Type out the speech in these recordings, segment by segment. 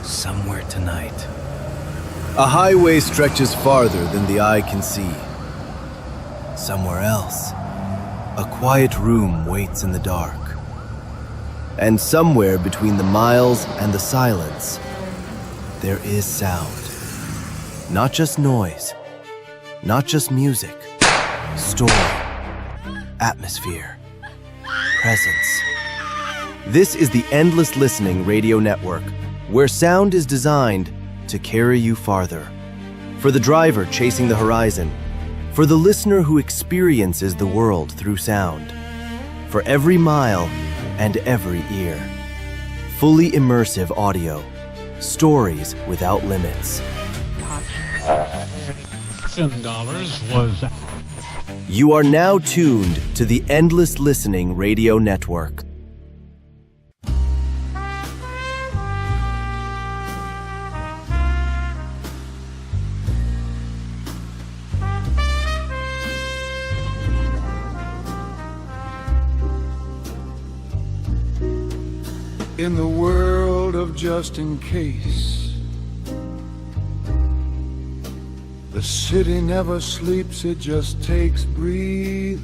somewhere tonight. A highway stretches farther than the eye can see. Somewhere else, a quiet room waits in the dark. And somewhere between the miles and the silence, there is sound. Not just noise, not just music, story, atmosphere, presence. This is the Endless Listening Radio Network, where sound is designed to carry you farther. For the driver chasing the horizon, for the listener who experiences the world through sound, for every mile and every ear. Fully immersive audio, stories without limits. $10 was... You are now tuned to the Endless Listening Radio Network. In the world of just in case, the city never sleeps, it just takes breathers.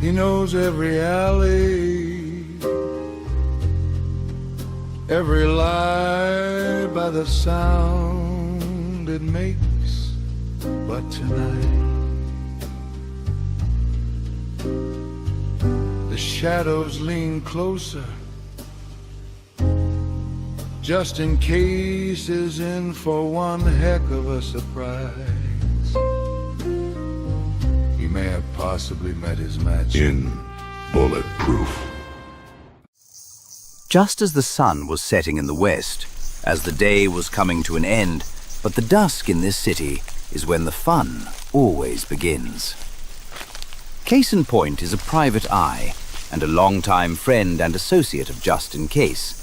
He knows every alley, every lie by the sound it makes. But tonight, the shadows lean closer. Just in case is in for one heck of a surprise. He may have possibly met his match in BulletProof. Just as the sun was setting in the west, as the day was coming to an end, but the dusk in this city is when the fun always begins. Case in point is a private eye and a longtime friend and associate of Just in Case.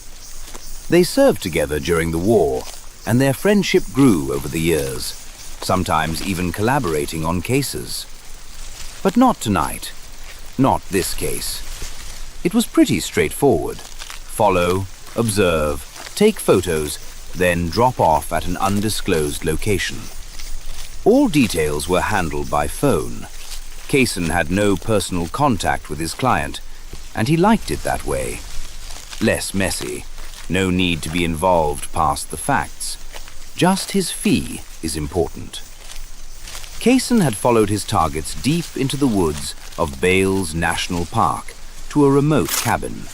They served together during the war, and their friendship grew over the years, sometimes even collaborating on cases. But not tonight. Not this case. It was pretty straightforward. Follow, observe, take photos, then drop off at an undisclosed location. All details were handled by phone. Kaysen had no personal contact with his client, and he liked it that way. Less messy. No need to be involved past the facts. Just his fee is important. Kaysen had followed his targets deep into the woods of Bales National Park to a remote cabin.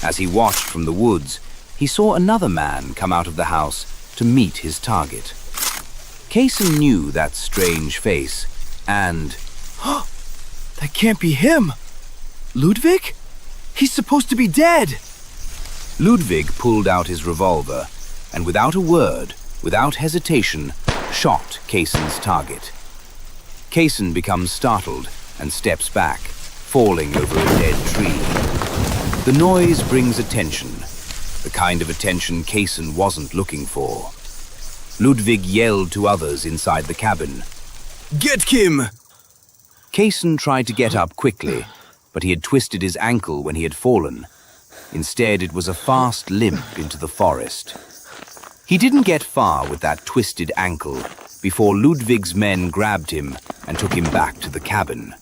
As he watched from the woods, he saw another man come out of the house to meet his target. Kaysen knew that strange face, and... That can't be him! Ludwig? He's supposed to be dead! Ludwig pulled out his revolver and without a word, without hesitation, shot Kaysen's target. Kaysen becomes startled and steps back, falling over a dead tree. The noise brings attention, the kind of attention Kaysen wasn't looking for. Ludwig yelled to others inside the cabin. Get him! Kaysen tried to get up quickly, but he had twisted his ankle when he had fallen. Instead, it was a fast limp into the forest. He didn't get far with that twisted ankle before Ludwig's men grabbed him and took him back to the cabin.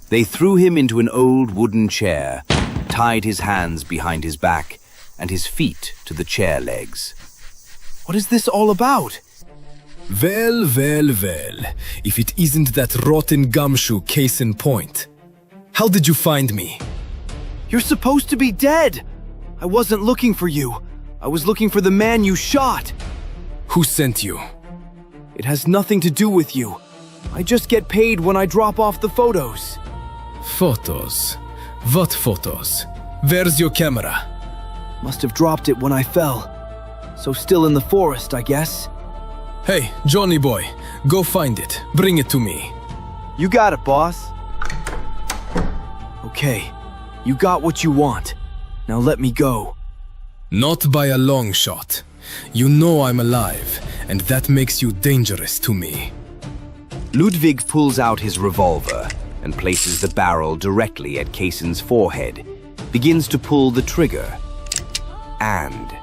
They threw him into an old wooden chair, tied his hands behind his back and his feet to the chair legs. What is this all about? Well, if it isn't that rotten gumshoe case in point. How did you find me? You're supposed to be dead! I wasn't looking for you. I was looking for the man you shot. Who sent you? It has nothing to do with you. I just get paid when I drop off the photos. Photos? What photos? Where's your camera? Must have dropped it when I fell. So still in the forest, I guess. Hey, Johnny boy, go find it. Bring it to me. You got it, boss. Okay, you got what you want. Now let me go. Not by a long shot. You know I'm alive, and that makes you dangerous to me. Ludwig pulls out his revolver and places the barrel directly at Kaysen's forehead, begins to pull the trigger, and...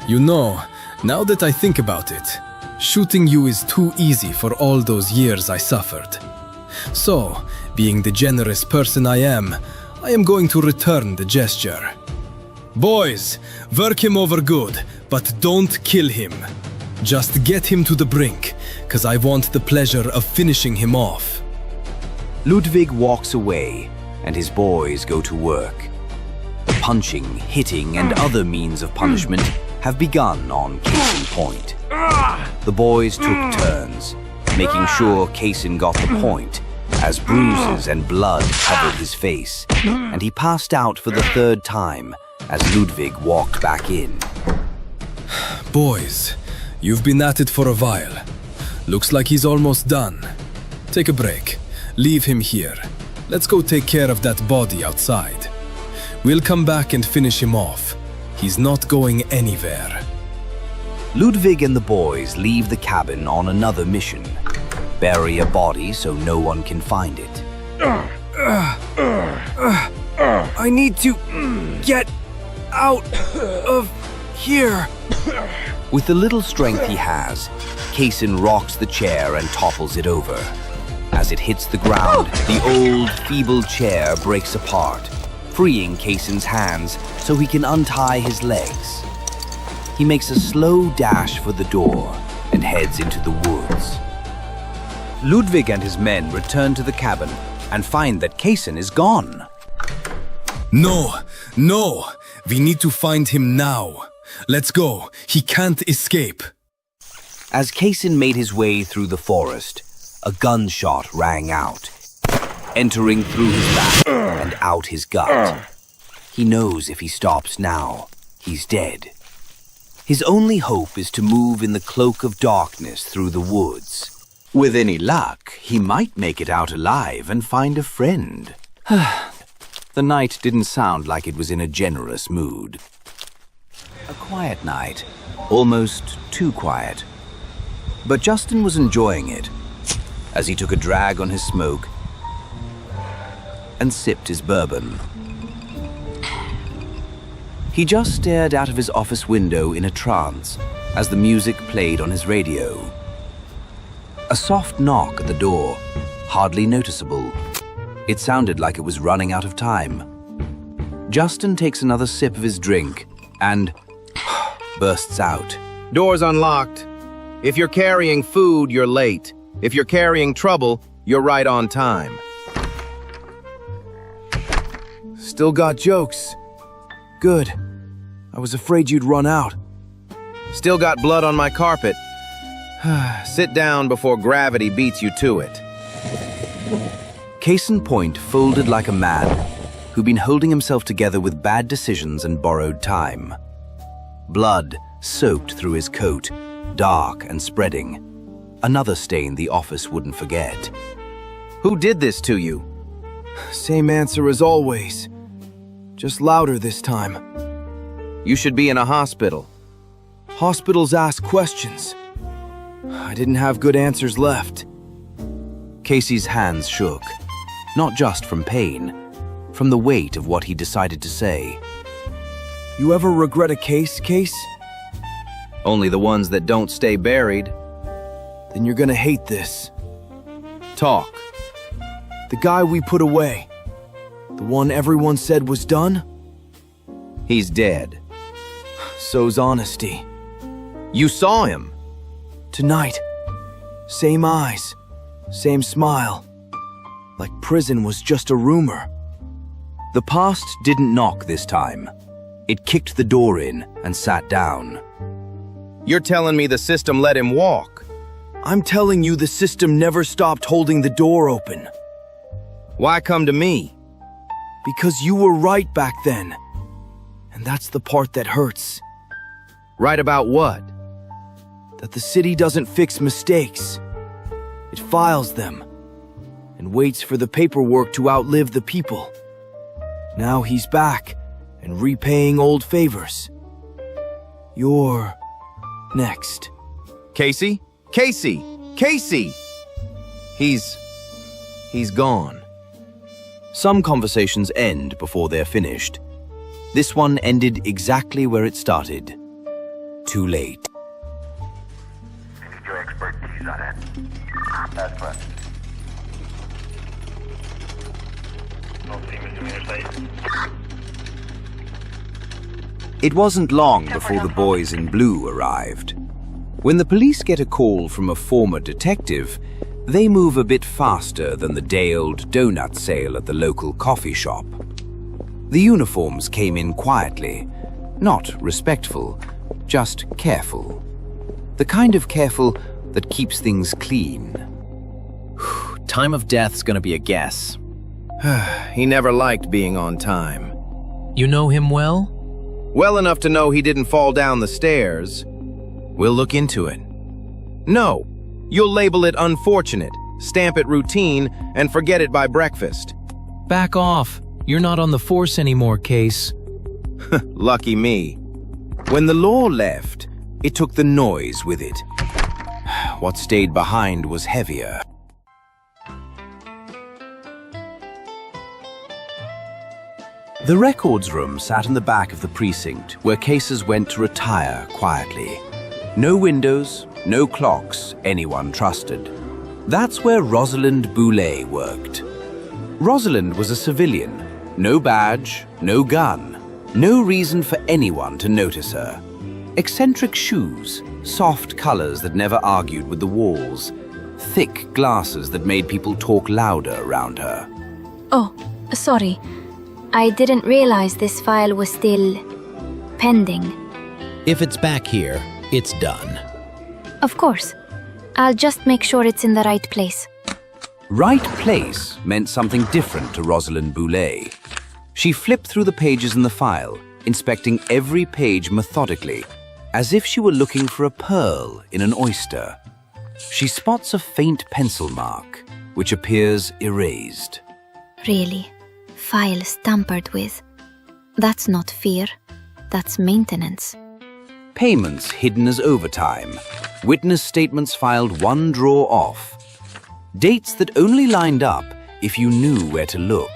You know, now that I think about it, shooting you is too easy for all those years I suffered. So, being the generous person I am going to return the gesture. Boys, work him over good, but don't kill him. Just get him to the brink, 'cause I want the pleasure of finishing him off. Ludwig walks away, and his boys go to work. Punching, hitting, and other means of punishment have begun on Kaysen Point. The boys took turns, making sure Kaysen got the point, as bruises and blood covered his face, and he passed out for the third time as Ludwig walked back in. Boys, you've been at it for a while. Looks like he's almost done. Take a break. Leave him here. Let's go take care of that body outside. We'll come back and finish him off. He's not going anywhere. Ludwig and the boys leave the cabin on another mission. Bury a body so no one can find it. I need to get out of here. With the little strength he has, Kaysen rocks the chair and topples it over. As it hits the ground, the old, feeble chair breaks apart, freeing Kaysen's hands so he can untie his legs. He makes a slow dash for the door and heads into the woods. Ludwig and his men return to the cabin and find that Kaysen is gone. No, we need to find him now. Let's go, he can't escape. As Kaysen made his way through the forest, a gunshot rang out, entering through his back and out his gut. He knows if he stops now, he's dead. His only hope is to move in the cloak of darkness through the woods. With any luck, he might make it out alive and find a friend. The night didn't sound like it was in a generous mood. A quiet night, almost too quiet. But Justin was enjoying it, as he took a drag on his smoke and sipped his bourbon. He just stared out of his office window in a trance as the music played on his radio. A soft knock at the door, hardly noticeable. It sounded like it was running out of time. Justin takes another sip of his drink and bursts out. Door's unlocked. If you're carrying food, you're late. If you're carrying trouble, you're right on time. Still got jokes. Good. I was afraid you'd run out. Still got blood on my carpet. Sit down before gravity beats you to it. Kaysen Point folded like a man who'd been holding himself together with bad decisions and borrowed time. Blood soaked through his coat, dark and spreading. Another stain the office wouldn't forget. Who did this to you? Same answer as always. Just louder this time. You should be in a hospital. Hospitals ask questions. I didn't have good answers left. Casey's hands shook, not just from pain, from the weight of what he decided to say. You ever regret a case? Only the ones that don't stay buried. Then you're gonna hate this. Talk. The guy we put away. The one everyone said was done? He's dead. So's honesty. You saw him. Tonight. Same eyes. Same smile. Like prison was just a rumor. The past didn't knock this time. It kicked the door in and sat down. You're telling me the system let him walk? I'm telling you the system never stopped holding the door open. Why come to me? Because you were right back then. And that's the part that hurts. Right about what? That the city doesn't fix mistakes. It files them and waits for the paperwork to outlive the people. Now he's back and repaying old favors. You're next. Casey? He's he's gone. Some conversations end before they're finished. This one ended exactly where it started. Too late. I need your expertise on it. That's right. No see misdemeanor site. It wasn't long before the boys in blue arrived. When the police get a call from a former detective, they move a bit faster than the day-old donut sale at the local coffee shop. The uniforms came in quietly, not respectful, just careful. The kind of careful that keeps things clean. Time of death's gonna be a guess. He never liked being on time. You know him well? Well enough to know he didn't fall down the stairs. We'll look into it. No, you'll label it unfortunate, stamp it routine, and forget it by breakfast. Back off. You're not on the force anymore, Case. Lucky me. When the law left, it took the noise with it. What stayed behind was heavier. The records room sat in the back of the precinct where cases went to retire quietly. No windows, no clocks anyone trusted. That's where Rosalind Boulet worked. Rosalind was a civilian. No badge, no gun, no reason for anyone to notice her. Eccentric shoes, soft colors that never argued with the walls, thick glasses that made people talk louder around her. Oh, sorry. I didn't realize this file was still pending. If it's back here, it's done. Of course. I'll just make sure it's in the right place. Right place meant something different to Rosalind Boulet. She flipped through the pages in the file, inspecting every page methodically, as if she were looking for a pearl in an oyster. She spots a faint pencil mark, which appears erased. Really? Files tampered with. That's not fear. That's maintenance. Payments hidden as overtime. Witness statements filed one drawer off. Dates that only lined up if you knew where to look.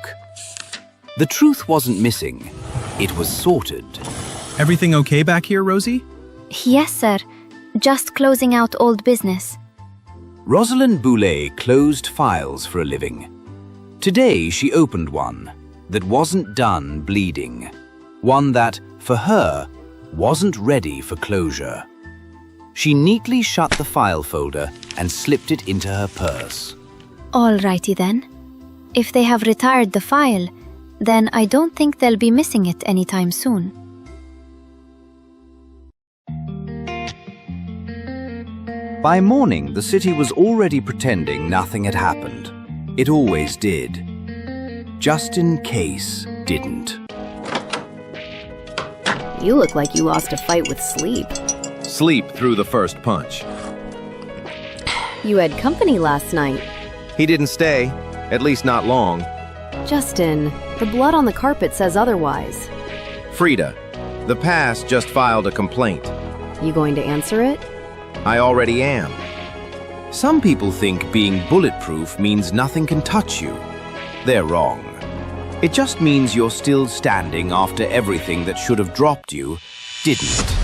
The truth wasn't missing. It was sorted. Everything okay back here, Rosie? Yes, sir. Just closing out old business. Rosalind Boulet closed files for a living. Today she opened one that wasn't done bleeding. One that, for her, wasn't ready for closure. She neatly shut the file folder and slipped it into her purse. Alrighty then. If they have retired the file, then I don't think they'll be missing it anytime soon. By morning, the city was already pretending nothing had happened. It always did. Just in case didn't. You look like you lost a fight with sleep. Sleep through the first punch. You had company last night. He didn't stay, at least not long. Justin, the blood on the carpet says otherwise. Frida, the past just filed a complaint. You going to answer it? I already am. Some people think being bulletproof means nothing can touch you. They're wrong. It just means you're still standing after everything that should have dropped you didn't.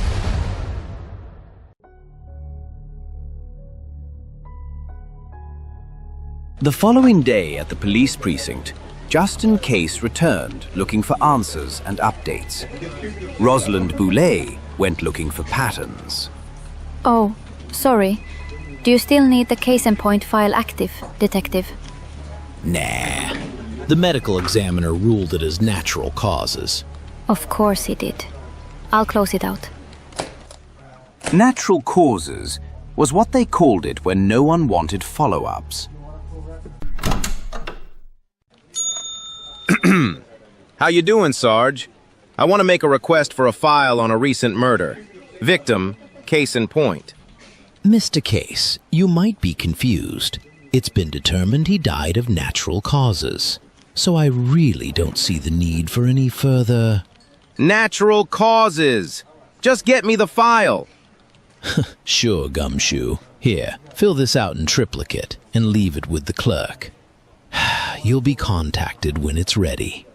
The following day at the police precinct, Justin Case returned looking for answers and updates. Rosalind Boulet went looking for patterns. Oh, sorry. Do you still need the case in point file active, detective? Nah. The medical examiner ruled it as natural causes. Of course he did. I'll close it out. Natural causes was what they called it when no one wanted follow-ups. How you doing, Sarge? I want to make a request for a file on a recent murder. Victim, case in point. Mr. Case, you might be confused. It's been determined he died of natural causes. So I really don't see the need for any further... Natural causes! Just get me the file! Sure, Gumshoe. Here, fill this out in triplicate and leave it with the clerk. You'll be contacted when it's ready.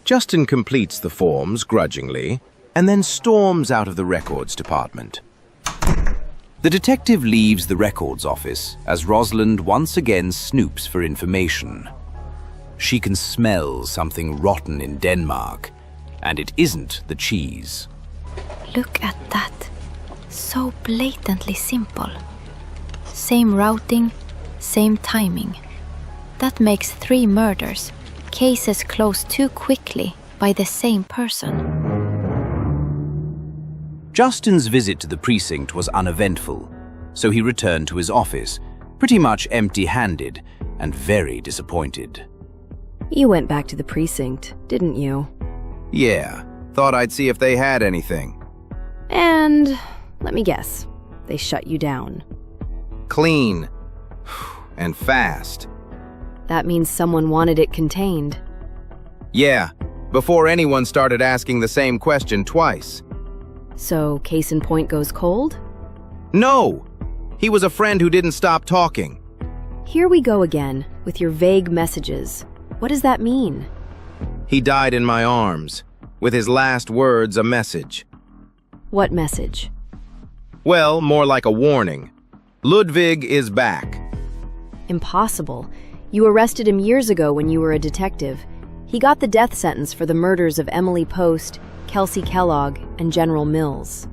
Justin completes the forms grudgingly and then storms out of the records department. The detective leaves the records office as Rosalind once again snoops for information. She can smell something rotten in Denmark, and it isn't the cheese. Look at that. So blatantly simple. Same routing, same timing. That makes 3 murders, cases closed too quickly by the same person. Justin's visit to the precinct was uneventful, so he returned to his office, pretty much empty-handed and very disappointed. You went back to the precinct, didn't you? Yeah, thought I'd see if they had anything. And let me guess, they shut you down. Clean. And fast. That means someone wanted it contained. Yeah, before anyone started asking the same question twice. So, case in point goes cold? No! He was a friend who didn't stop talking. Here we go again, with your vague messages. What does that mean? He died in my arms, with his last words a message. What message? Well, more like a warning. Ludwig is back. Impossible. You arrested him years ago when you were a detective. He got the death sentence for the murders of Emily Post, Kelsey Kellogg, and General Mills.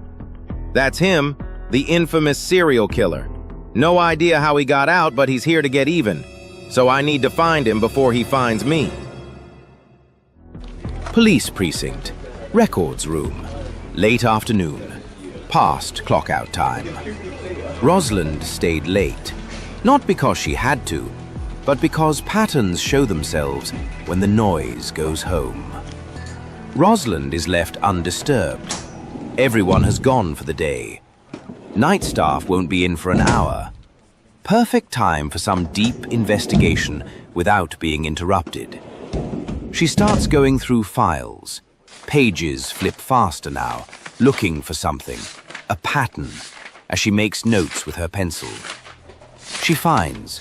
That's him, the infamous serial killer. No idea how he got out, but he's here to get even. So I need to find him before he finds me. Police precinct. Records room. Late afternoon. Past clock-out time. Rosalind stayed late. Not because she had to, but because patterns show themselves when the noise goes home. Rosalind is left undisturbed. Everyone has gone for the day. Night staff won't be in for an hour. Perfect time for some deep investigation without being interrupted. She starts going through files. Pages flip faster now, looking for something, a pattern, as she makes notes with her pencil. She finds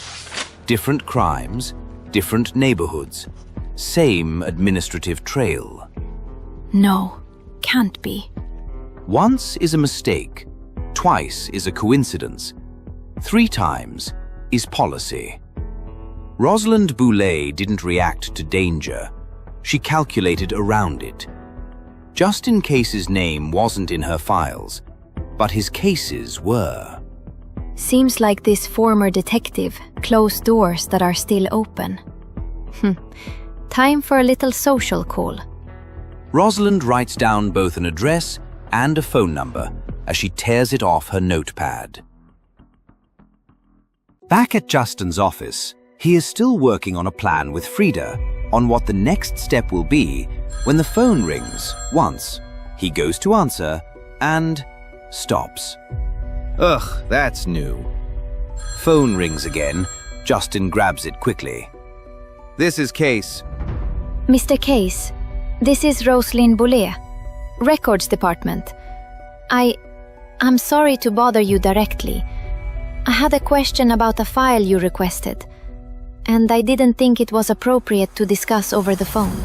different crimes, different neighborhoods, same administrative trail. No, can't be. Once is a mistake, twice is a coincidence, 3 times is policy. Rosalind Boulay didn't react to danger. She calculated around it. Justin Case's name wasn't in her files, but his cases were. Seems like this former detective closed doors that are still open. Time for a little social call. Rosalind writes down both an address and a phone number as she tears it off her notepad. Back at Justin's office, he is still working on a plan with Frida on what the next step will be when the phone rings once. He goes to answer and stops. Ugh, that's new. Phone rings again. Justin grabs it quickly. This is Case. Mr. Case, this is Rosalind Boulay, Records Department. I'm sorry to bother you directly. I had a question about a file you requested, and I didn't think it was appropriate to discuss over the phone.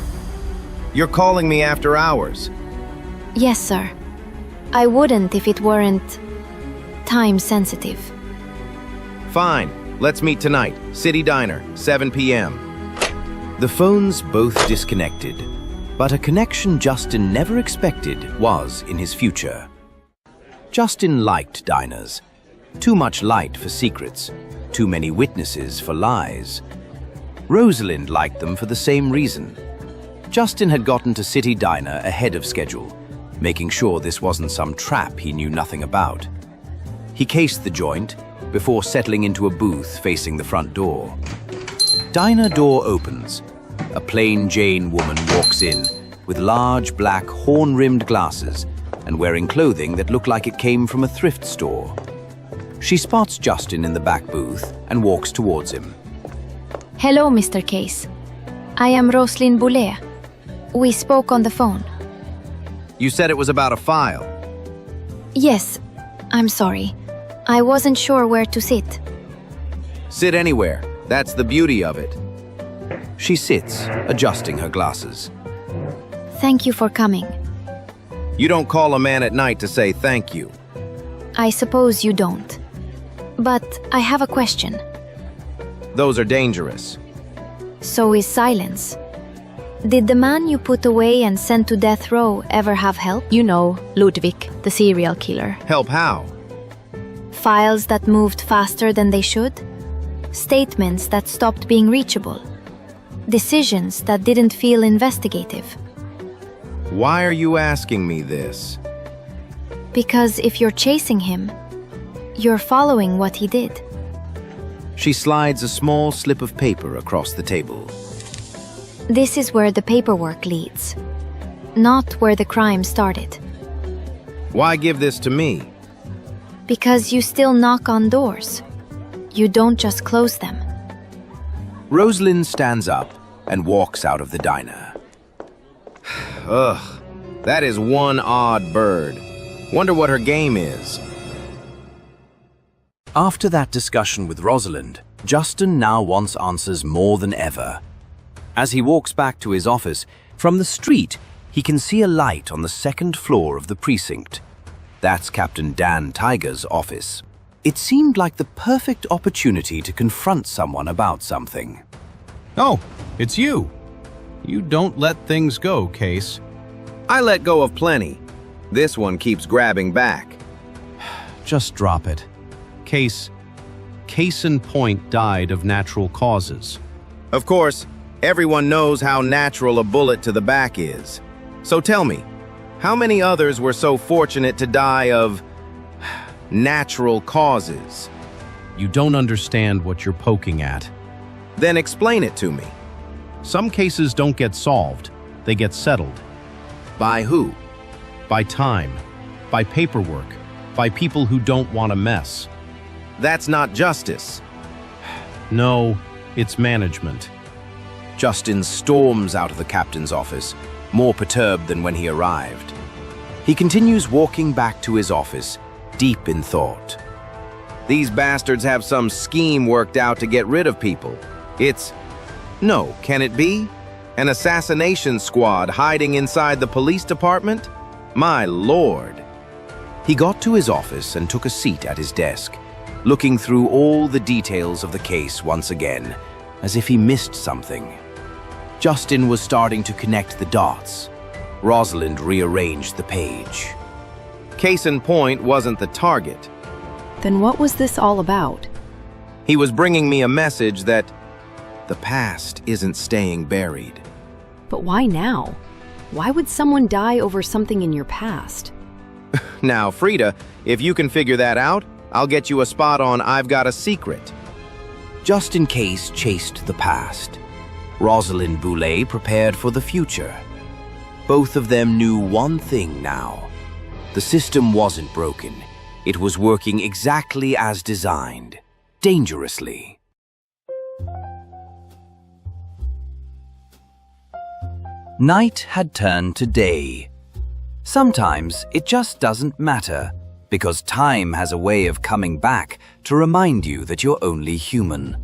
You're calling me after hours. Yes, sir. I wouldn't if it weren't time sensitive. Fine, let's meet tonight. City Diner, 7 p.m. The phones both disconnected, but a connection Justin never expected was in his future. Justin liked diners. Too much light for secrets, too many witnesses for lies. Rosalind liked them for the same reason. Justin had gotten to City Diner ahead of schedule, making sure this wasn't some trap he knew nothing about. He cased the joint before settling into a booth facing the front door. Diner door opens. A plain Jane woman walks in with large black horn-rimmed glasses and wearing clothing that looked like it came from a thrift store. She spots Justin in the back booth and walks towards him. Hello, Mr. Case. I am Rosalind Boulay. We spoke on the phone. You said it was about a file. Yes, I'm sorry. I wasn't sure where to sit. Sit anywhere. That's the beauty of it. She sits, adjusting her glasses. Thank you for coming. You don't call a man at night to say thank you. I suppose you don't. But I have a question. Those are dangerous. So is silence. Did the man you put away and sent to death row ever have help? You know, Ludwig, the serial killer. Help how? Files that moved faster than they should. Statements that stopped being reachable. Decisions that didn't feel investigative. Why are you asking me this? Because if you're chasing him, you're following what he did. She slides a small slip of paper across the table. This is where the paperwork leads, not where the crime started. Why give this to me? Because you still knock on doors. You don't just close them. Rosalind stands up and walks out of the diner. Ugh, that is one odd bird. Wonder what her game is. After that discussion with Rosalind, Justin now wants answers more than ever. As he walks back to his office, from the street, he can see a light on the second floor of the precinct. That's Captain Dan Tiger's office. It seemed like the perfect opportunity to confront someone about something. Oh, it's you. You don't let things go, Case. I let go of plenty. This one keeps grabbing back. Just drop it. Case in point died of natural causes. Of course, everyone knows how natural a bullet to the back is. So tell me, how many others were so fortunate to die of natural causes? You don't understand what you're poking at. Then explain it to me. Some cases don't get solved, they get settled. By who? By time, by paperwork, by people who don't want a mess. That's not justice. No, it's management. Justin storms out of the captain's office, more perturbed than when he arrived. He continues walking back to his office, deep in thought. These bastards have some scheme worked out to get rid of people. No, can it be? An assassination squad hiding inside the police department? My lord. He got to his office and took a seat at his desk, looking through all the details of the case once again, as if he missed something. Justin was starting to connect the dots. Rosalind rearranged the page. Case in point wasn't the target. Then what was this all about? He was bringing me a message that the past isn't staying buried. But why now? Why would someone die over something in your past? Now, Frida, if you can figure that out, I'll get you a spot on I've Got a Secret. Just in case chased the past. Rosalind Boulay prepared for the future. Both of them knew one thing now. The system wasn't broken. It was working exactly as designed, dangerously. Night had turned to day. Sometimes it just doesn't matter, because time has a way of coming back to remind you that you're only human.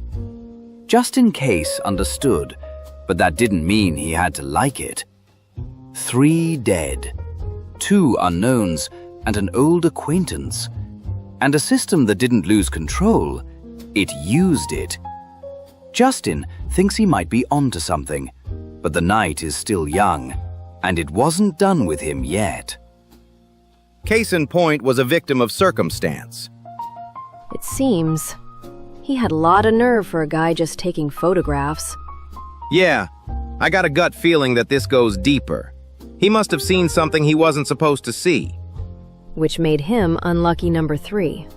Just in case understood, but that didn't mean he had to like it. 3 dead, 2 unknowns, and an old acquaintance. And a system that didn't lose control, it used it. Justin thinks he might be onto something, but the night is still young, and it wasn't done with him yet. Case in point was a victim of circumstance. It seems. He had a lot of nerve for a guy just taking photographs. Yeah, I got a gut feeling that this goes deeper. He must have seen something he wasn't supposed to see. Which made him unlucky number 3.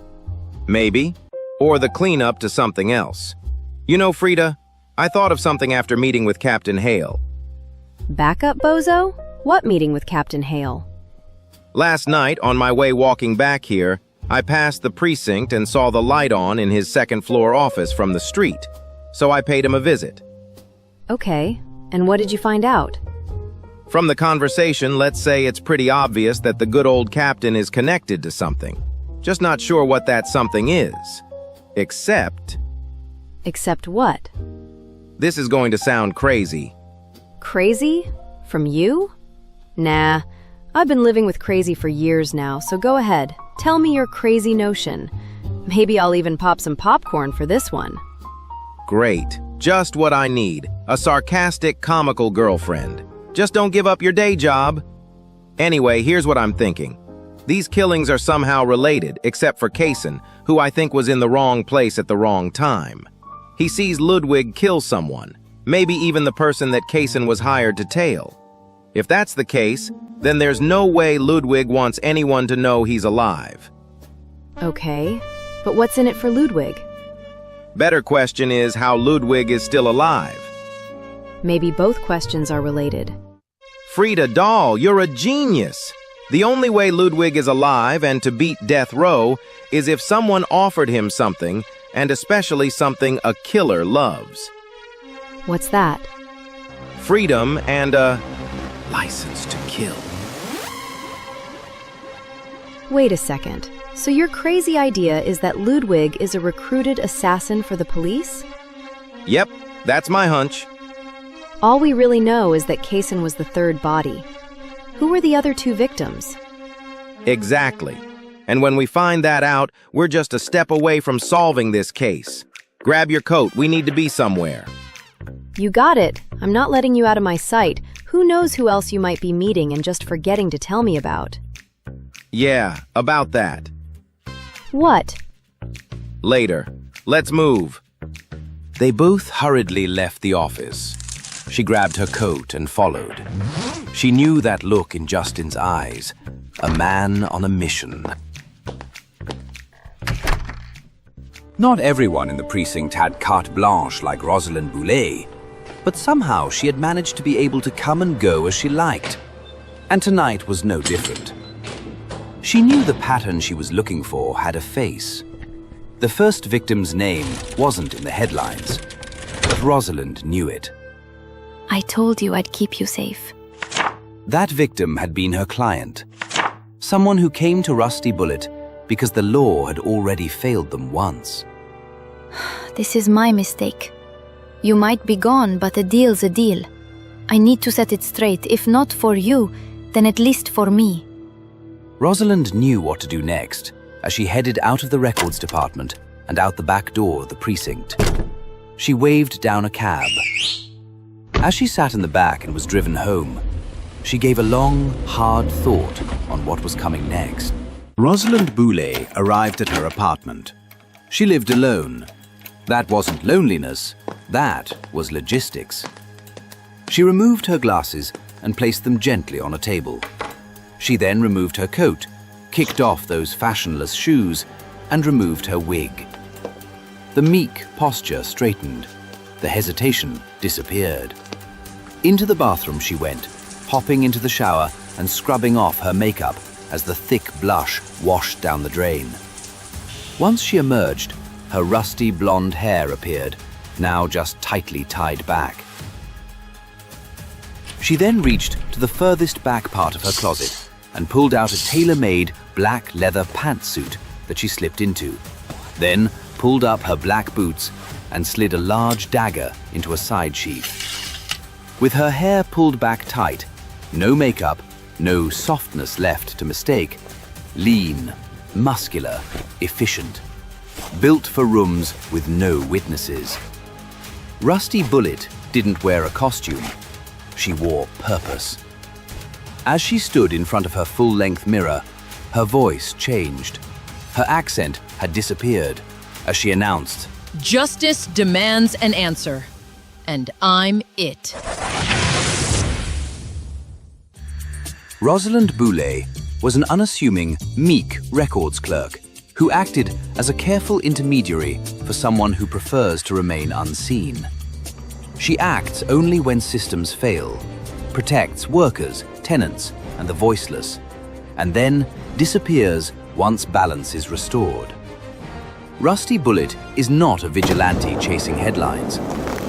Maybe. Or the cleanup to something else. You know, Frida, I thought of something after meeting with Captain Hale. Backup, bozo? What meeting with Captain Hale? Last night, on my way walking back here, I passed the precinct and saw the light on in his second-floor office from the street, so I paid him a visit. Okay, and what did you find out? From the conversation, let's say it's pretty obvious that the good old captain is connected to something. Just not sure what that something is. Except what? This is going to sound crazy. Crazy? From you? Nah, I've been living with crazy for years now, so go ahead. Tell me your crazy notion. Maybe I'll even pop some popcorn for this one. Great. Just what I need. A sarcastic, comical girlfriend. Just don't give up your day job. Anyway, here's what I'm thinking. These killings are somehow related, except for Kaysen, who I think was in the wrong place at the wrong time. He sees Ludwig kill someone, maybe even the person that Kaysen was hired to tail. If that's the case, then there's no way Ludwig wants anyone to know he's alive. Okay, but what's in it for Ludwig? Better question is how Ludwig is still alive. Maybe both questions are related. Frida Dahl, you're a genius! The only way Ludwig is alive and to beat death row is if someone offered him something, and especially something a killer loves. What's that? Freedom and a license to kill. Wait a second. So your crazy idea is that Ludwig is a recruited assassin for the police? Yep, that's my hunch. All we really know is that Kaysen was the third body. Who were the other two victims? Exactly. And when we find that out, we're just a step away from solving this case. Grab your coat, we need to be somewhere. You got it. I'm not letting you out of my sight. Who knows who else you might be meeting and just forgetting to tell me about? Yeah, about that. What? Later. Let's move. They both hurriedly left the office. She grabbed her coat and followed. She knew that look in Justin's eyes. A man on a mission. Not everyone in the precinct had carte blanche like Rosalind Boulay, but somehow she had managed to be able to come and go as she liked. And tonight was no different. She knew the pattern she was looking for had a face. The first victim's name wasn't in the headlines, but Rosalind knew it. I told you I'd keep you safe. That victim had been her client. Someone who came to Rusty Bullet because the law had already failed them once. This is my mistake. You might be gone, but a deal's a deal. I need to set it straight. If not for you, then at least for me. Rosalind knew what to do next as she headed out of the records department and out the back door of the precinct. She waved down a cab. As she sat in the back and was driven home, she gave a long, hard thought on what was coming next. Rosalind Boulay arrived at her apartment. She lived alone. That wasn't loneliness, that was logistics. She removed her glasses and placed them gently on a table. She then removed her coat, kicked off those fashionless shoes, and removed her wig. The meek posture straightened. The hesitation disappeared. Into the bathroom she went, hopping into the shower and scrubbing off her makeup as the thick blush washed down the drain. Once she emerged, her rusty blonde hair appeared, now just tightly tied back. She then reached to the furthest back part of her closet and pulled out a tailor-made black leather pantsuit that she slipped into, then pulled up her black boots and slid a large dagger into a side sheath. With her hair pulled back tight, no makeup, no softness left to mistake, lean, muscular, efficient, built for rooms with no witnesses. Rusty Bullet didn't wear a costume. She wore purpose. As she stood in front of her full-length mirror, her voice changed. Her accent had disappeared as she announced, "Justice demands an answer, and I'm it." Rosalind Boulay was an unassuming, meek records clerk who acted as a careful intermediary for someone who prefers to remain unseen. She acts only when systems fail, protects workers, tenants, and the voiceless, and then disappears once balance is restored. Rusty Bullet is not a vigilante chasing headlines.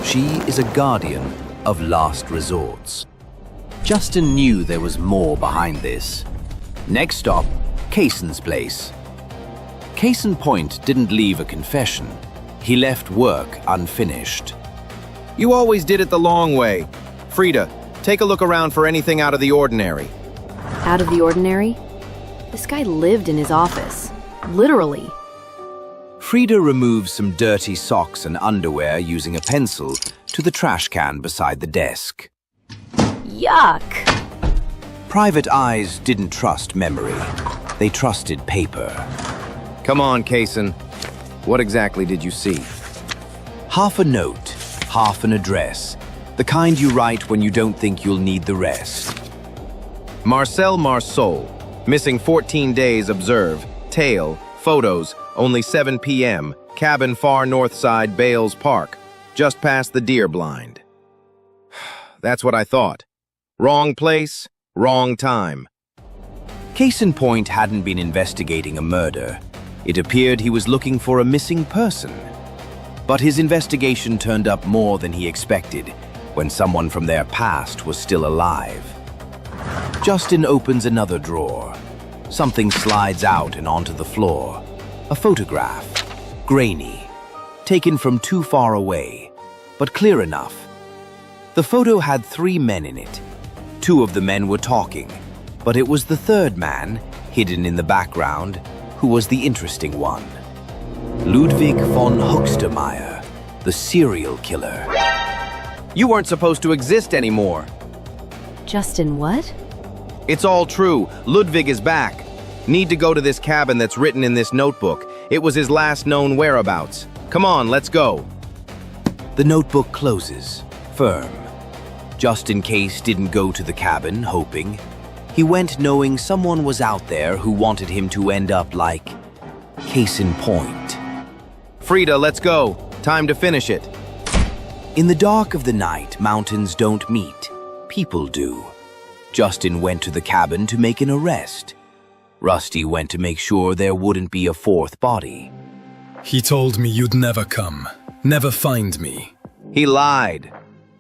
She is a guardian of last resorts. Justin knew there was more behind this. Next stop, Kaysen's place. Kaysen Point didn't leave a confession. He left work unfinished. You always did it the long way. Frida, take a look around for anything out of the ordinary. Out of the ordinary? This guy lived in his office. Literally. Frida removes some dirty socks and underwear using a pencil to the trash can beside the desk. Yuck! Private eyes didn't trust memory. They trusted paper. Come on, Kaysen. What exactly did you see? Half a note, half an address. The kind you write when you don't think you'll need the rest. Marcel Marceau, missing 14 days, observe. Tail, photos, only 7 p.m. Cabin far north side, Bales Park, just past the deer blind. That's what I thought. Wrong place, wrong time. Case in point hadn't been investigating a murder. It appeared he was looking for a missing person. But his investigation turned up more than he expected when someone from their past was still alive. Justin opens another drawer. Something slides out and onto the floor. A photograph, grainy, taken from too far away, but clear enough. The photo had 3 men in it. 2 of the men were talking, but it was the third man, hidden in the background, who was the interesting one. Ludwig von Huxtermeyer, the serial killer. You weren't supposed to exist anymore. Justin, what? It's all true. Ludwig is back. Need to go to this cabin that's written in this notebook. It was his last known whereabouts. Come on, let's go. The notebook closes, firm. Justin Case didn't go to the cabin, hoping. He went knowing someone was out there who wanted him to end up like Case in point. Frida, let's go. Time to finish it. In the dark of the night, mountains don't meet. People do. Justin went to the cabin to make an arrest. Rusty went to make sure there wouldn't be a 4th body. He told me you'd never come, never find me. He lied.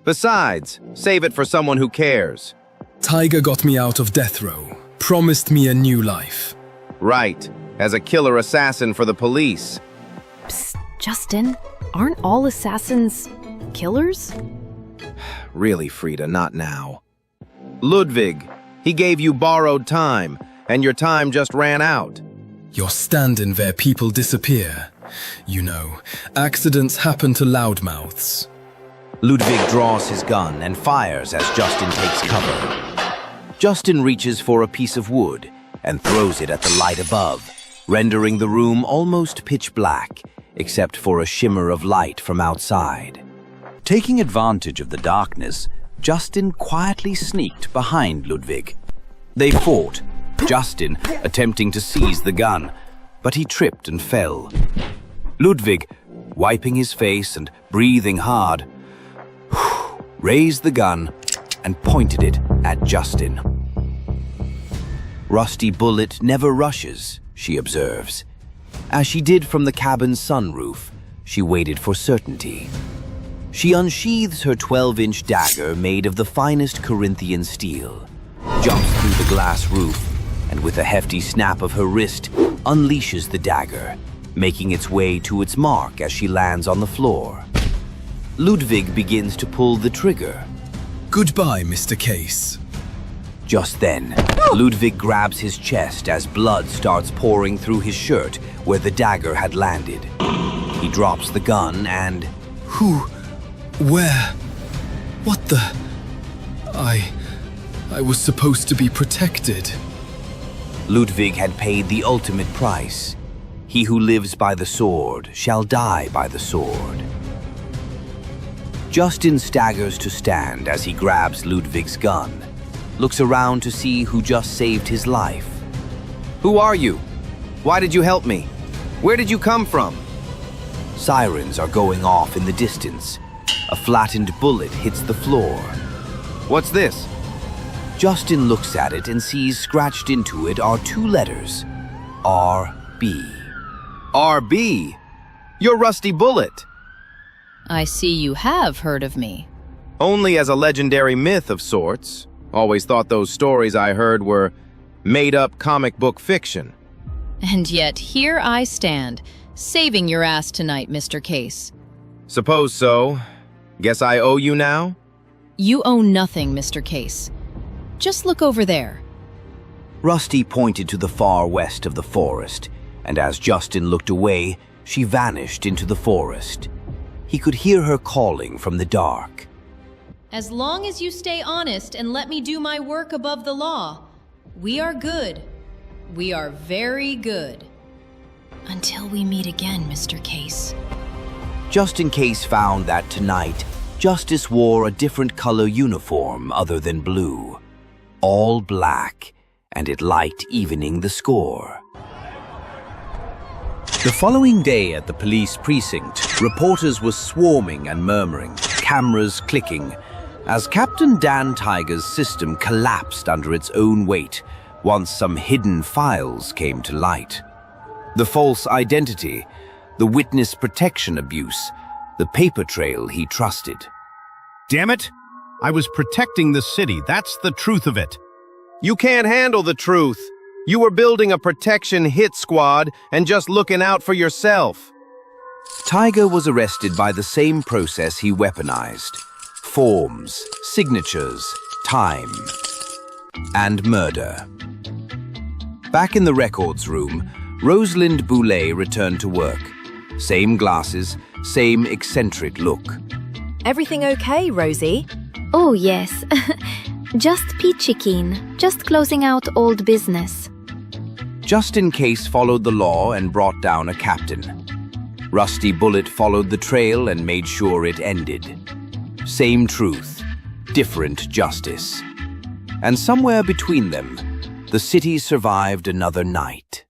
Besides, save it for someone who cares. Tiger got me out of death row, promised me a new life. Right, as a killer assassin for the police. Psst, Justin, aren't all assassins killers? Really, Frida, not now. Ludwig, he gave you borrowed time, and your time just ran out. You're standing there, people disappear. You know, accidents happen to loudmouths. Ludwig draws his gun and fires as Justin takes cover. Justin reaches for a piece of wood and throws it at the light above, rendering the room almost pitch black, except for a shimmer of light from outside. Taking advantage of the darkness, Justin quietly sneaked behind Ludwig. They fought, Justin attempting to seize the gun, but he tripped and fell. Ludwig, wiping his face and breathing hard, raised the gun and pointed it at Justin. Rusty Bullet never rushes, she observes. As she did from the cabin's sunroof, she waited for certainty. She unsheathes her 12-inch dagger made of the finest Corinthian steel, jumps through the glass roof, and with a hefty snap of her wrist, unleashes the dagger, making its way to its mark as she lands on the floor. Ludwig begins to pull the trigger. Goodbye, Mr. Case. Just then, Ludwig grabs his chest as blood starts pouring through his shirt where the dagger had landed. He drops the gun and... Who? Where? What the... I was supposed to be protected. Ludwig had paid the ultimate price. He who lives by the sword shall die by the sword. Justin staggers to stand as he grabs Ludwig's gun, looks around to see who just saved his life. Who are you? Why did you help me? Where did you come from? Sirens are going off in the distance. A flattened bullet hits the floor. What's this? Justin looks at it and sees scratched into it are 2 letters. R.B. R.B.? You're Rusty Bullet. I see you have heard of me. Only as a legendary myth of sorts. Always thought those stories I heard were made-up comic book fiction. And yet here I stand, saving your ass tonight, Mr. Case. Suppose so. Guess I owe you now? You owe nothing, Mr. Case. Just look over there. Rusty pointed to the far west of the forest, and as Justin looked away, she vanished into the forest. He could hear her calling from the dark. As long as you stay honest and let me do my work above the law, we are good. We are very good. Until we meet again, Mr. Case. Justin Case found that tonight, Justice wore a different color uniform other than blue. All black, and it liked evening the score. The following day at the police precinct, reporters were swarming and murmuring, cameras clicking, as Captain Dan Tiger's system collapsed under its own weight once some hidden files came to light. The false identity, the witness protection abuse, the paper trail he trusted. Damn it! I was protecting the city, that's the truth of it. You can't handle the truth. You were building a protection hit squad and just looking out for yourself. Tiger was arrested by the same process he weaponized. Forms, signatures, time, and murder. Back in the records room, Rosalind Boulay returned to work. Same glasses, same eccentric look. Everything okay, Rosie? Oh, yes. Just peachy keen. Just closing out old business. Justin Case followed the law and brought down a captain. Rusty Bullet followed the trail and made sure it ended. Same truth, different justice. And somewhere between them, the city survived another night.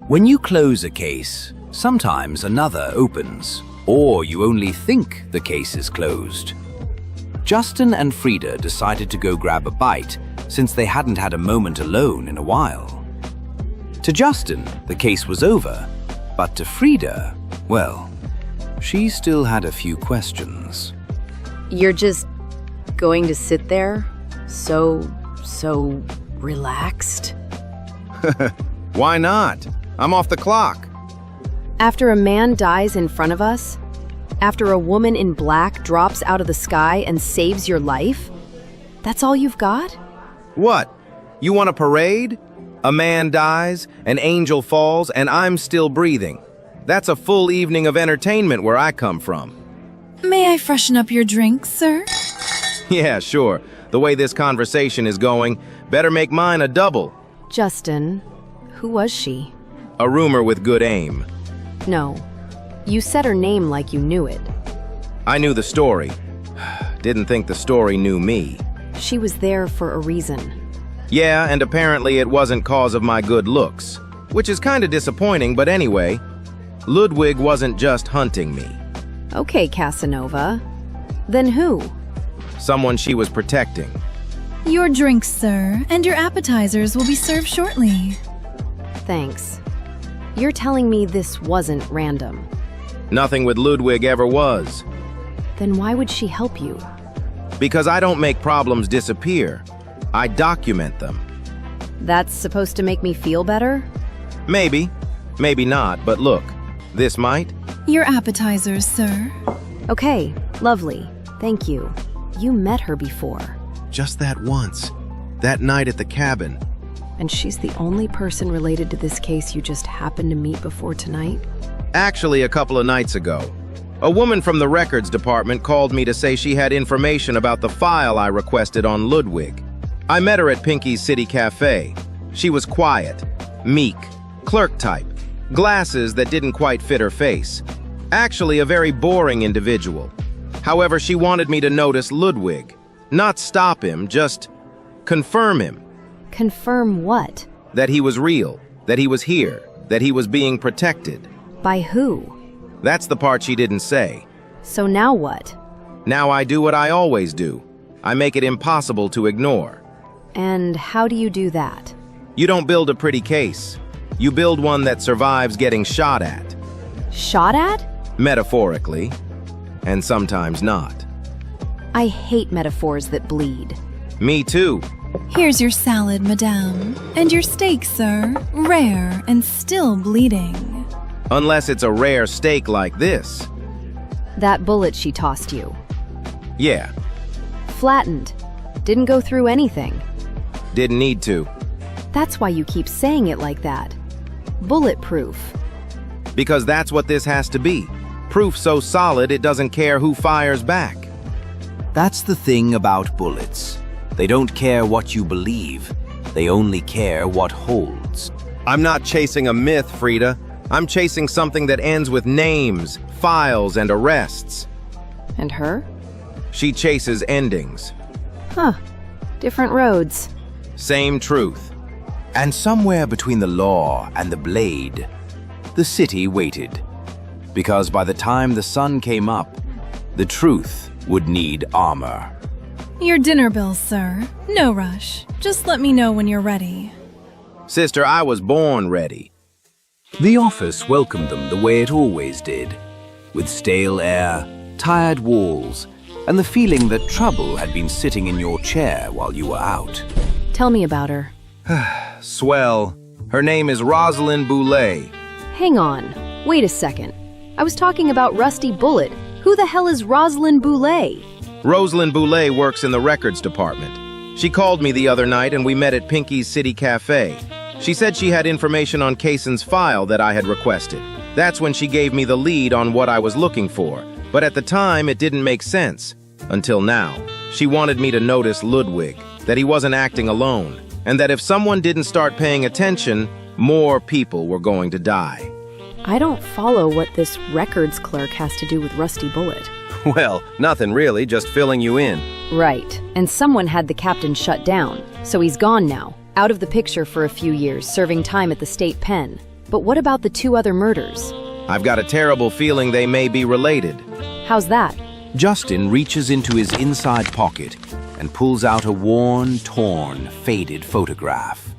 When you close a case, sometimes another opens, or you only think the case is closed. Justin and Frida decided to go grab a bite since they hadn't had a moment alone in a while. To Justin, the case was over, but to Frida, well, she still had a few questions. You're just going to sit there? So relaxed? Why not? I'm off the clock. After a man dies in front of us? After a woman in black drops out of the sky and saves your life? That's all you've got? What? You want a parade? A man dies, an angel falls, and I'm still breathing. That's a full evening of entertainment where I come from. May I freshen up your drink, sir? Yeah, sure. The way this conversation is going, better make mine a double. Justin, who was she? A rumor with good aim. No. You said her name like you knew it. I knew the story. Didn't think the story knew me. She was there for a reason. Yeah, and apparently it wasn't cause of my good looks. Which is kinda disappointing, but anyway, Ludwig wasn't just hunting me. Okay, Casanova. Then who? Someone she was protecting. Your drinks, sir, and your appetizers will be served shortly. Thanks. You're telling me this wasn't random. Nothing with Ludwig ever was. Then why would she help you? Because I don't make problems disappear. I document them. That's supposed to make me feel better? Maybe. Maybe not, but look. This might. Your appetizers, sir. Okay, lovely. Thank you. You met her before. Just that once. That night at the cabin. And she's the only person related to this case you just happened to meet before tonight? Actually, a couple of nights ago. A woman from the records department called me to say she had information about the file I requested on Ludwig. I met her at Pinky's City Cafe. She was quiet, meek, clerk type, glasses that didn't quite fit her face. Actually, a very boring individual. However, she wanted me to notice Ludwig. Not stop him, just confirm him. Confirm what? That he was real, that he was here, that he was being protected. By who? That's the part she didn't say. So now what? Now I do what I always do. I make it impossible to ignore. And how do you do that? You don't build a pretty case. You build one that survives getting shot at. Shot at? Metaphorically. And sometimes not. I hate metaphors that bleed. Me too. Here's your salad, madame. And your steak, sir. Rare and still bleeding. Unless it's a rare steak like this. That bullet she tossed you. Yeah, Flattened. Didn't go through anything. didn't need to. That's why you keep saying it like that. Bulletproof. Because that's what this has to be. Proof so solid it doesn't care who fires back. That's the thing about bullets. They don't care what you believe. They only care what holds. I'm not chasing a myth, Frida. I'm chasing something that ends with names, files, and arrests. And her? She chases endings. Huh. Different roads. Same truth. And somewhere between the law and the blade, the city waited. Because by the time the sun came up, the truth would need armor. Your dinner bill, sir. No rush. Just let me know when you're ready. Sister, I was born ready. The office welcomed them the way it always did, with stale air, tired walls, and the feeling that trouble had been sitting in your chair while you were out. Tell me about her. Swell. Her name is Rosalind Boulay. Hang on. Wait a second. I was talking about Rusty Bullet. Who the hell is Rosalind Boulay? Rosalind Boulay works in the records department. She called me the other night and we met at Pinky's City Cafe. She said she had information on Kaysen's file that I had requested. That's when she gave me the lead on what I was looking for. But at the time, it didn't make sense. Until now. She wanted me to notice Ludwig, that he wasn't acting alone, and that if someone didn't start paying attention, more people were going to die. I don't follow what this records clerk has to do with Rusty Bullet. Well, nothing really, just filling you in. Right. And someone had the captain shut down, so he's gone now. Out of the picture for a few years, serving time at the state pen. But what about the 2 other murders? I've got a terrible feeling they may be related. How's that? Justin reaches into his inside pocket and pulls out a worn, torn, faded photograph.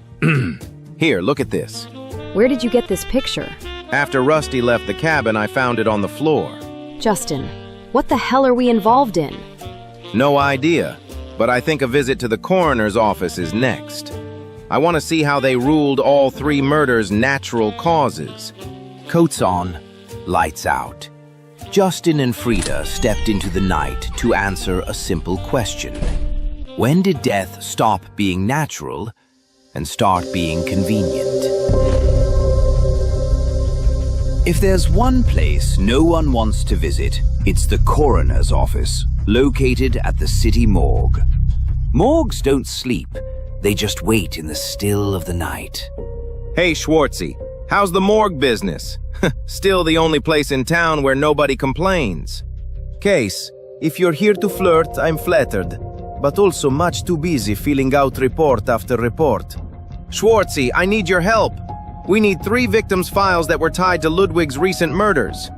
Here, look at this. Where did you get this picture? After Rusty left the cabin, I found it on the floor. Justin, what the hell are we involved in? No idea, but I think a visit to the coroner's office is next. I want to see how they ruled all 3 murders natural causes. Coats on, lights out. Justin and Frida stepped into the night to answer a simple question. When did death stop being natural and start being convenient? If there's one place no one wants to visit, it's the coroner's office, located at the city morgue. Morgues don't sleep, they just wait in the still of the night. Hey, Schwartzy, how's the morgue business? Still the only place in town where nobody complains. Case, if you're here to flirt, I'm flattered, but also much too busy filling out report after report. Schwartzy, I need your help. We need 3 victims' files that were tied to Ludwig's recent murders.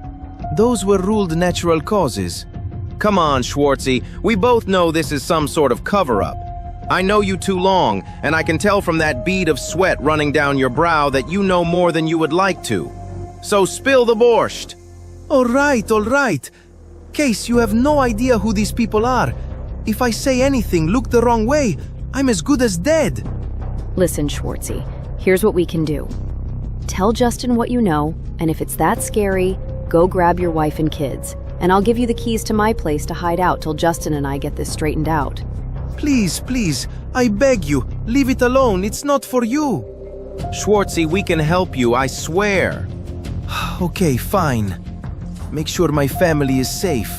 Those were ruled natural causes. Come on, Schwartzy, we both know this is some sort of cover-up. I know you too long, and I can tell from that bead of sweat running down your brow that you know more than you would like to. So spill the borscht. All right. Case, you have no idea who these people are. If I say anything, look the wrong way, I'm as good as dead. Listen, Schwartzy, here's what we can do. Tell Justin what you know, and if it's that scary, go grab your wife and kids, and I'll give you the keys to my place to hide out till Justin and I get this straightened out. Please, I beg you, leave it alone, it's not for you. Schwartzy, we can help you, I swear. Okay, fine. Make sure my family is safe.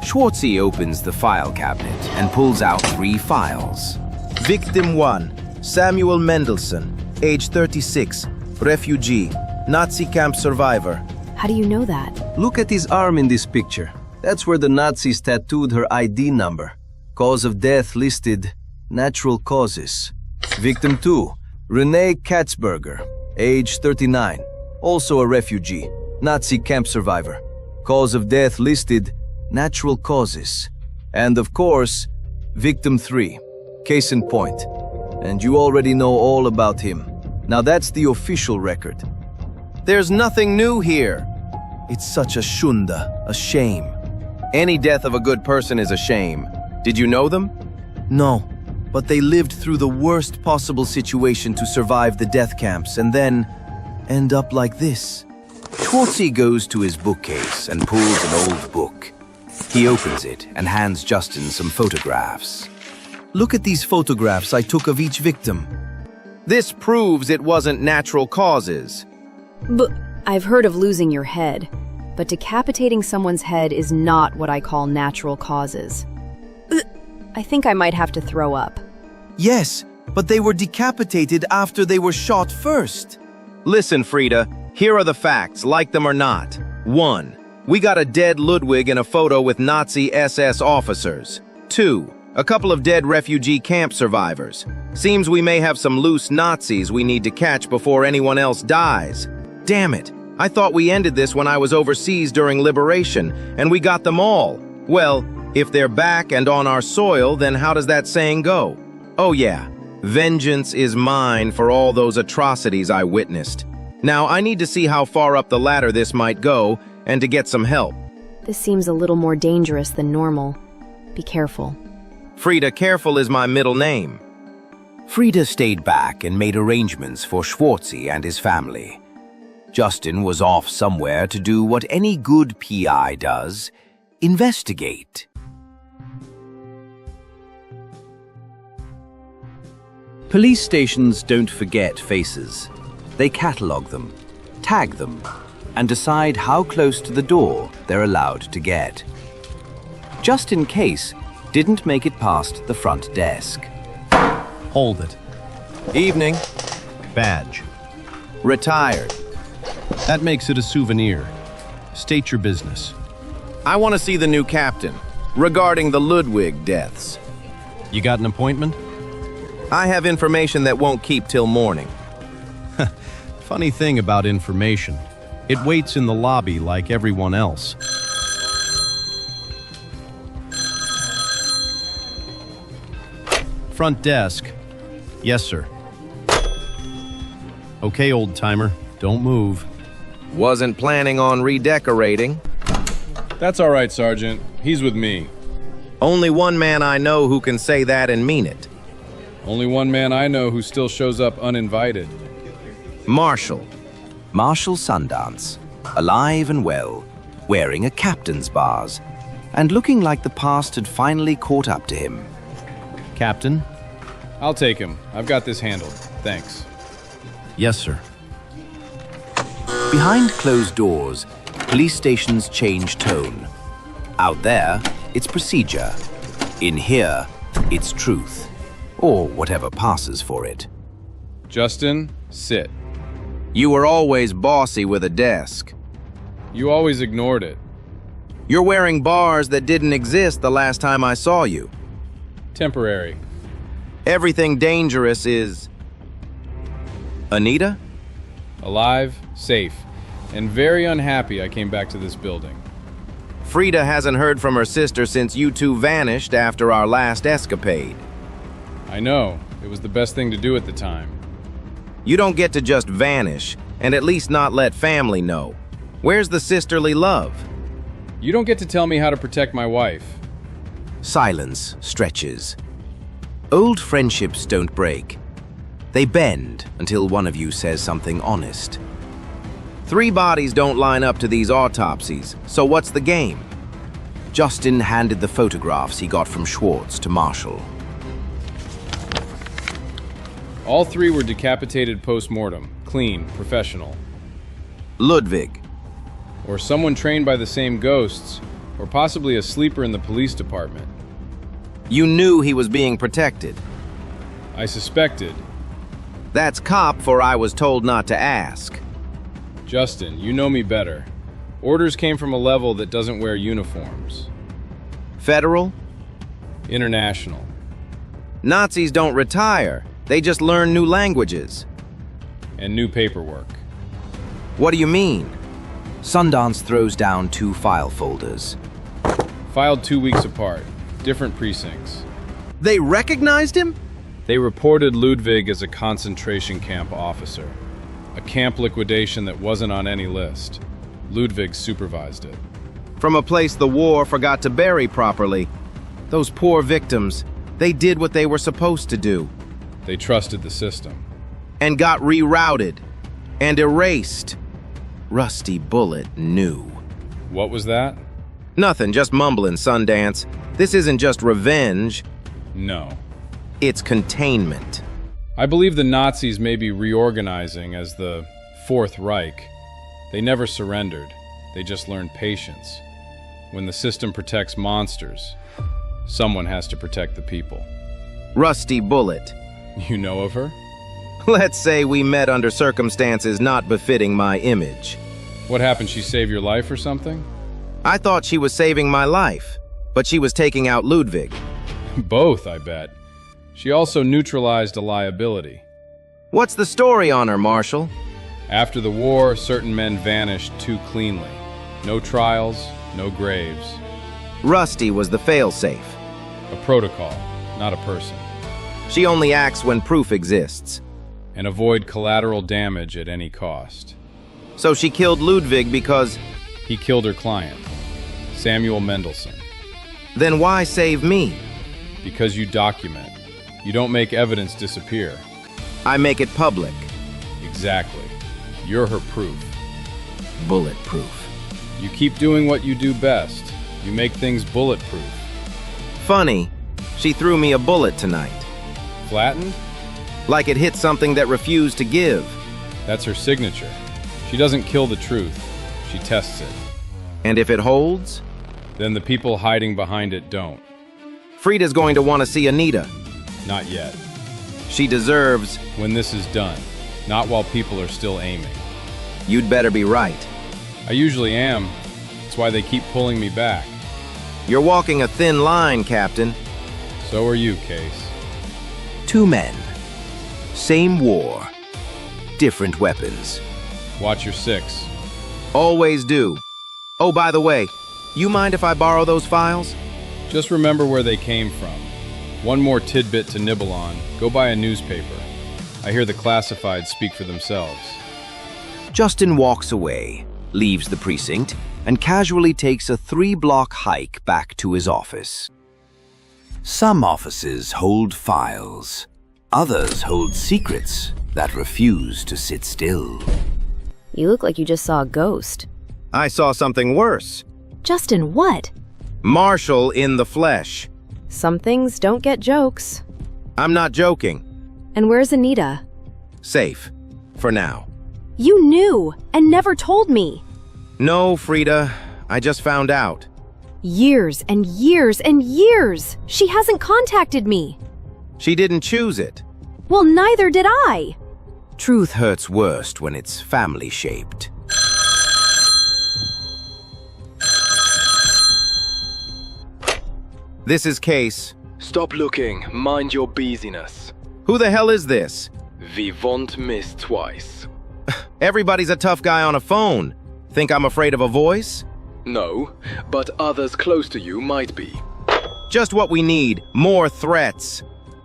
Schwartzy opens the file cabinet and pulls out 3 files. Victim 1, Samuel Mendelssohn, age 36, refugee, Nazi camp survivor. How do you know that? Look at his arm in this picture. That's where the Nazis tattooed her ID number. Cause of death listed, natural causes. Victim 2, Renee Katzberger, age 39, also a refugee, Nazi camp survivor. Cause of death listed, natural causes. And of course, Victim 3, case in point. And you already know all about him. Now that's the official record. There's nothing new here. It's such a shunda, a shame. Any death of a good person is a shame. Did you know them? No, but they lived through the worst possible situation to survive the death camps and then end up like this. Schwartzy goes to his bookcase and pulls an old book. He opens it and hands Justin some photographs. Look at these photographs I took of each victim. This proves it wasn't natural causes. But I've heard of losing your head, but decapitating someone's head is not what I call natural causes. I think I might have to throw up. Yes, but they were decapitated after they were shot first. Listen, Frida, here are the facts, like them or not. 1. We got a dead Ludwig in a photo with Nazi SS officers. 2. A couple of dead refugee camp survivors. Seems we may have some loose Nazis we need to catch before anyone else dies. Damn it, I thought we ended this when I was overseas during Liberation, and we got them all. Well, if they're back and on our soil, then how does that saying go? Oh yeah, vengeance is mine for all those atrocities I witnessed. Now, I need to see how far up the ladder this might go, and to get some help. This seems a little more dangerous than normal. Be careful. Frida, careful is my middle name. Frida stayed back and made arrangements for Schwartzy and his family. Justin was off somewhere to do what any good PI does, investigate. Police stations don't forget faces. They catalog them, tag them, and decide how close to the door they're allowed to get. Justin Case didn't make it past the front desk. Hold it. Evening. Badge. Retired. That makes it a souvenir. State your business. I want to see the new captain, regarding the Ludwig deaths. You got an appointment? I have information that won't keep till morning. Funny thing about information. It waits in the lobby like everyone else. Front desk. Yes, sir. Okay, old-timer. Don't move. Wasn't planning on redecorating. That's all right, Sergeant. He's with me. Only one man I know who can say that and mean it. Only one man I know who still shows up uninvited. Marshall. Marshall Sundance, alive and well, wearing a captain's bars, and looking like the past had finally caught up to him. Captain? I'll take him. I've got this handled. Thanks. Yes, sir. Behind closed doors, police stations change tone. Out there, it's procedure. In here, it's truth. Or whatever passes for it. Justin, sit. You were always bossy with a desk. You always ignored it. You're wearing bars that didn't exist the last time I saw you. Temporary. Everything dangerous is... Anita? Alive, safe, and very unhappy I came back to this building. Frida hasn't heard from her sister since you two vanished after our last escapade. I know. It was the best thing to do at the time. You don't get to just vanish, and at least not let family know. Where's the sisterly love? You don't get to tell me how to protect my wife. Silence stretches. Old friendships don't break. They bend until one of you says something honest. 3 bodies don't line up to these autopsies, so what's the game? Justin handed the photographs he got from Schwartz to Marshall. All 3 were decapitated post-mortem, clean, professional. Ludwig. Or someone trained by the same ghosts, or possibly a sleeper in the police department. You knew he was being protected. I suspected. That's cop for I was told not to ask. Justin, you know me better. Orders came from a level that doesn't wear uniforms. Federal? International. Nazis don't retire. They just learn new languages. And new paperwork. What do you mean? Sundance throws down 2 file folders. Filed 2 weeks apart. Different precincts. They recognized him? They reported Ludwig as a concentration camp officer. A camp liquidation that wasn't on any list. Ludwig supervised it. From a place the war forgot to bury properly. Those poor victims. They did what they were supposed to do. They trusted the system. And got rerouted. And erased. Rusty Bullet knew. What was that? Nothing, just mumbling, Sundance. This isn't just revenge. No. It's containment. I believe the Nazis may be reorganizing as the Fourth Reich. They never surrendered. They just learned patience. When the system protects monsters, someone has to protect the people. Rusty Bullet. You know of her? Let's say we met under circumstances not befitting my image. What happened? She saved your life or something? I thought she was saving my life, but she was taking out Ludwig. Both, I bet. She also neutralized a liability. What's the story on her, Marshal? After the war, certain men vanished too cleanly. No trials, no graves. Rusty was the failsafe. A protocol, not a person. She only acts when proof exists. And avoid collateral damage at any cost. So she killed Ludwig because... He killed her client, Samuel Mendelssohn. Then why save me? Because you document. You don't make evidence disappear. I make it public. Exactly. You're her proof. Bulletproof. You keep doing what you do best. You make things bulletproof. Funny, she threw me a bullet tonight. Flattened? Like it hit something that refused to give. That's her signature. She doesn't kill the truth. She tests it. And if it holds? Then the people hiding behind it don't. Frida's going to want to see Anita. Not yet. She deserves... When this is done, not while people are still aiming. You'd better be right. I usually am. That's why they keep pulling me back. You're walking a thin line, Captain. So are you, Case. Two men. Same war. Different weapons. Watch your six. Always do. Oh, by the way, you mind if I borrow those files? Just remember where they came from. One more tidbit to nibble on. Go buy a newspaper. I hear the classifieds speak for themselves. Justin walks away, leaves the precinct, and casually takes a 3-block hike back to his office. Some offices hold files. Others hold secrets that refuse to sit still. You look like you just saw a ghost. I saw something worse. Justin, what? Marshall in the flesh. Some things don't get jokes. I'm not joking. And where's Anita? Safe. For now. You knew and never told me. No, Frida. I just found out. Years and years and years. She hasn't contacted me. She didn't choose it. Well, neither did I. Truth hurts worst when it's family-shaped. This is Case. Stop looking. Mind your business. Who the hell is this? We won't miss twice. Everybody's a tough guy on a phone. Think I'm afraid of a voice? No, but others close to you might be. Just what we need. More threats.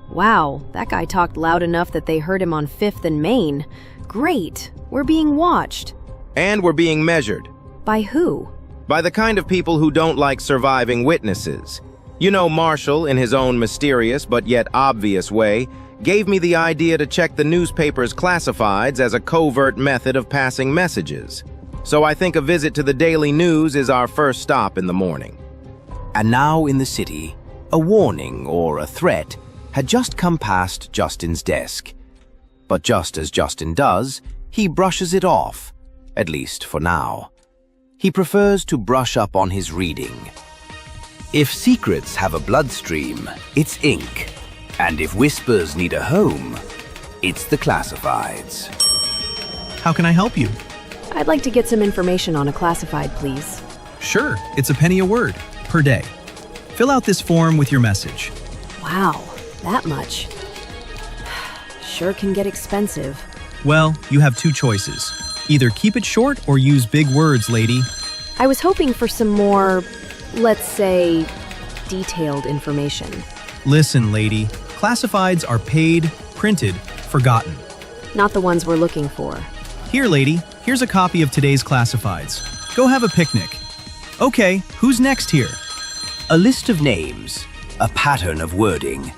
Wow, that guy talked loud enough that they heard him on 5th and Main. Great. We're being watched. And we're being measured. By who? By the kind of people who don't like surviving witnesses. You know, Marshall, in his own mysterious but yet obvious way, gave me the idea to check the newspaper's classifieds as a covert method of passing messages. So I think a visit to the Daily News is our first stop in the morning. And now in the city, a warning or a threat had just come past Justin's desk. But just as Justin does, he brushes it off, at least for now. He prefers to brush up on his reading. If secrets have a bloodstream, it's ink. And if whispers need a home, it's the classifieds. How can I help you? I'd like to get some information on a classified, please. Sure, it's a penny a word, per day. Fill out this form with your message. Wow, that much. Sure can get expensive. Well, you have two choices. Either keep it short or use big words, lady. I was hoping for some more, let's say, detailed information. Listen, lady, classifieds are paid, printed, forgotten. Not the ones we're looking for. Here, lady, here's a copy of today's classifieds. Go have a picnic. Okay, who's next here? A list of names, a pattern of wording,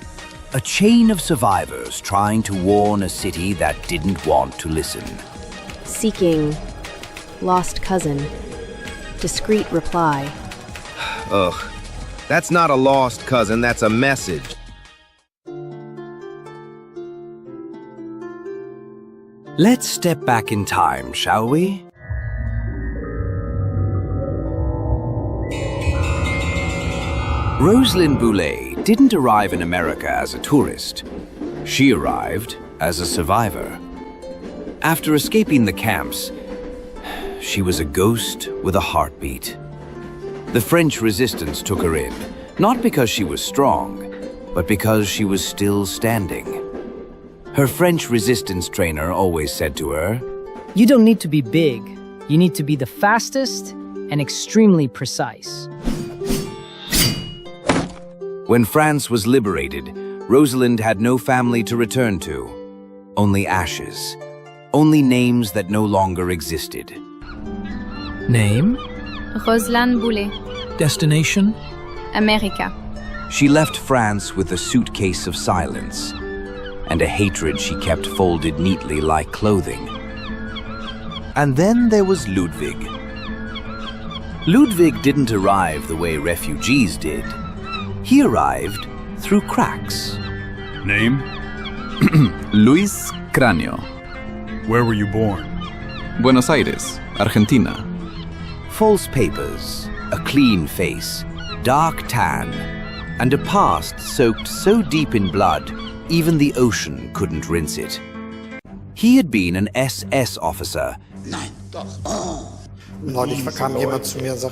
A chain of survivors trying to warn a city that didn't want to listen. Seeking lost cousin. Discreet reply. Ugh. That's not a lost cousin, that's a message. Let's step back in time, shall we? Rosalind Boulay didn't arrive in America as a tourist. She arrived as a survivor. After escaping the camps, she was a ghost with a heartbeat. The French resistance took her in, not because she was strong, but because she was still standing. Her French resistance trainer always said to her, "You don't need to be big. You need to be the fastest and extremely precise." When France was liberated, Rosalind had no family to return to. Only ashes. Only names that no longer existed. Name? Rosalind Boulay, Destination? America. She left France with a suitcase of silence and a hatred she kept folded neatly like clothing. And then there was Ludwig. Ludwig didn't arrive the way refugees did. He arrived through cracks. Name? Luis Cráneo. Where were you born? Buenos Aires, Argentina. False papers, a clean face, dark tan, and a past soaked so deep in blood, even the ocean couldn't rinse it. He had been an SS officer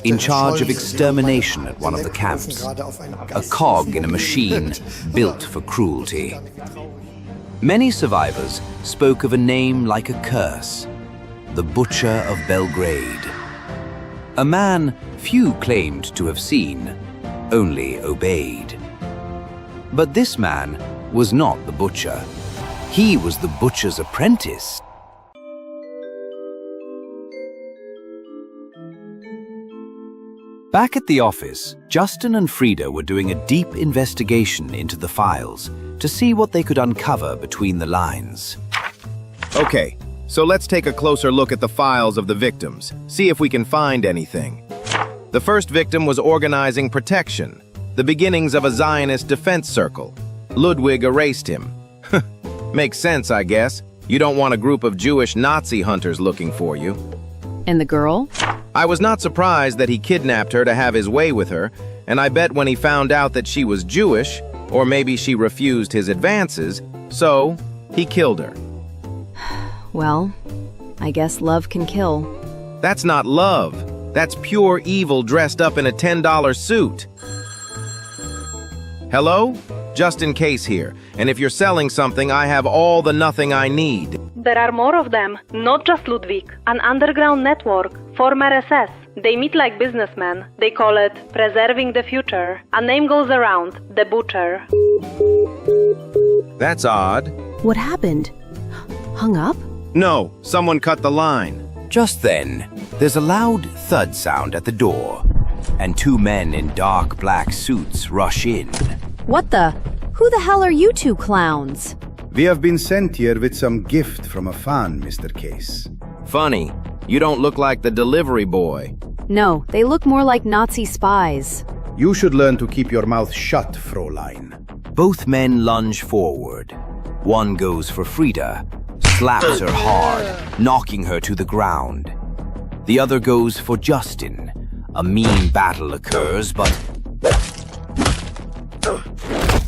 in charge of extermination at one of the camps, a cog in a machine built for cruelty. Many survivors spoke of a name like a curse, the Butcher of Belgrade. A man few claimed to have seen, only obeyed. But this man was not the butcher. He was the butcher's apprentice. Back at the office, Justin and Frida were doing a deep investigation into the files to see what they could uncover between the lines. Okay, so let's take a closer look at the files of the victims, see if we can find anything. The first victim was organizing protection, the beginnings of a Zionist defense circle. Ludwig erased him. Makes sense, I guess. You don't want a group of Jewish Nazi hunters looking for you. And the girl? I was not surprised that he kidnapped her to have his way with her, and I bet when he found out that she was Jewish, or maybe she refused his advances, so he killed her. Well, I guess love can kill. That's not love. That's pure evil dressed up in a $10 suit. Hello? Justin Case here, and if you're selling something, I have all the nothing I need. There are more of them, not just Ludwig. An underground network, former SS. They meet like businessmen. They call it preserving the future. A name goes around, the Butcher. That's odd. What happened? Hung up? No, someone cut the line. Just then, there's a loud thud sound at the door, and two men in dark black suits rush in. What the? Who the hell are you two clowns? We have been sent here with some gift from a fan, Mr. Case. Funny, you don't look like the delivery boy. No, they look more like Nazi spies. You should learn to keep your mouth shut, Fräulein. Both men lunge forward. One goes for Frida, slaps her hard, knocking her to the ground. The other goes for Justin. A mean battle occurs, but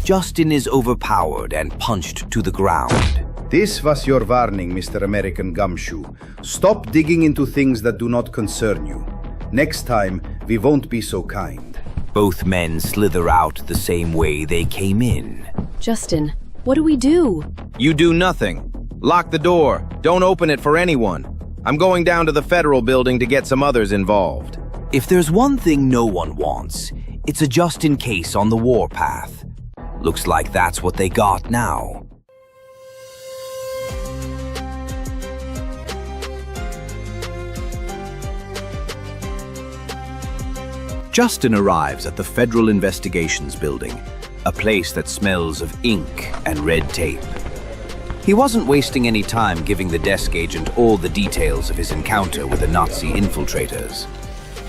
Justin is overpowered and punched to the ground. This was your warning, Mr. American Gumshoe. Stop digging into things that do not concern you. Next time, we won't be so kind. Both men slither out the same way they came in. Justin, what do we do? You do nothing. Lock the door. Don't open it for anyone. I'm going down to the Federal Building to get some others involved. If there's one thing no one wants, it's a Justin Case on the warpath. Looks like that's what they got now. Justin arrives at the Federal Investigations Building, a place that smells of ink and red tape. He wasn't wasting any time giving the desk agent all the details of his encounter with the Nazi infiltrators.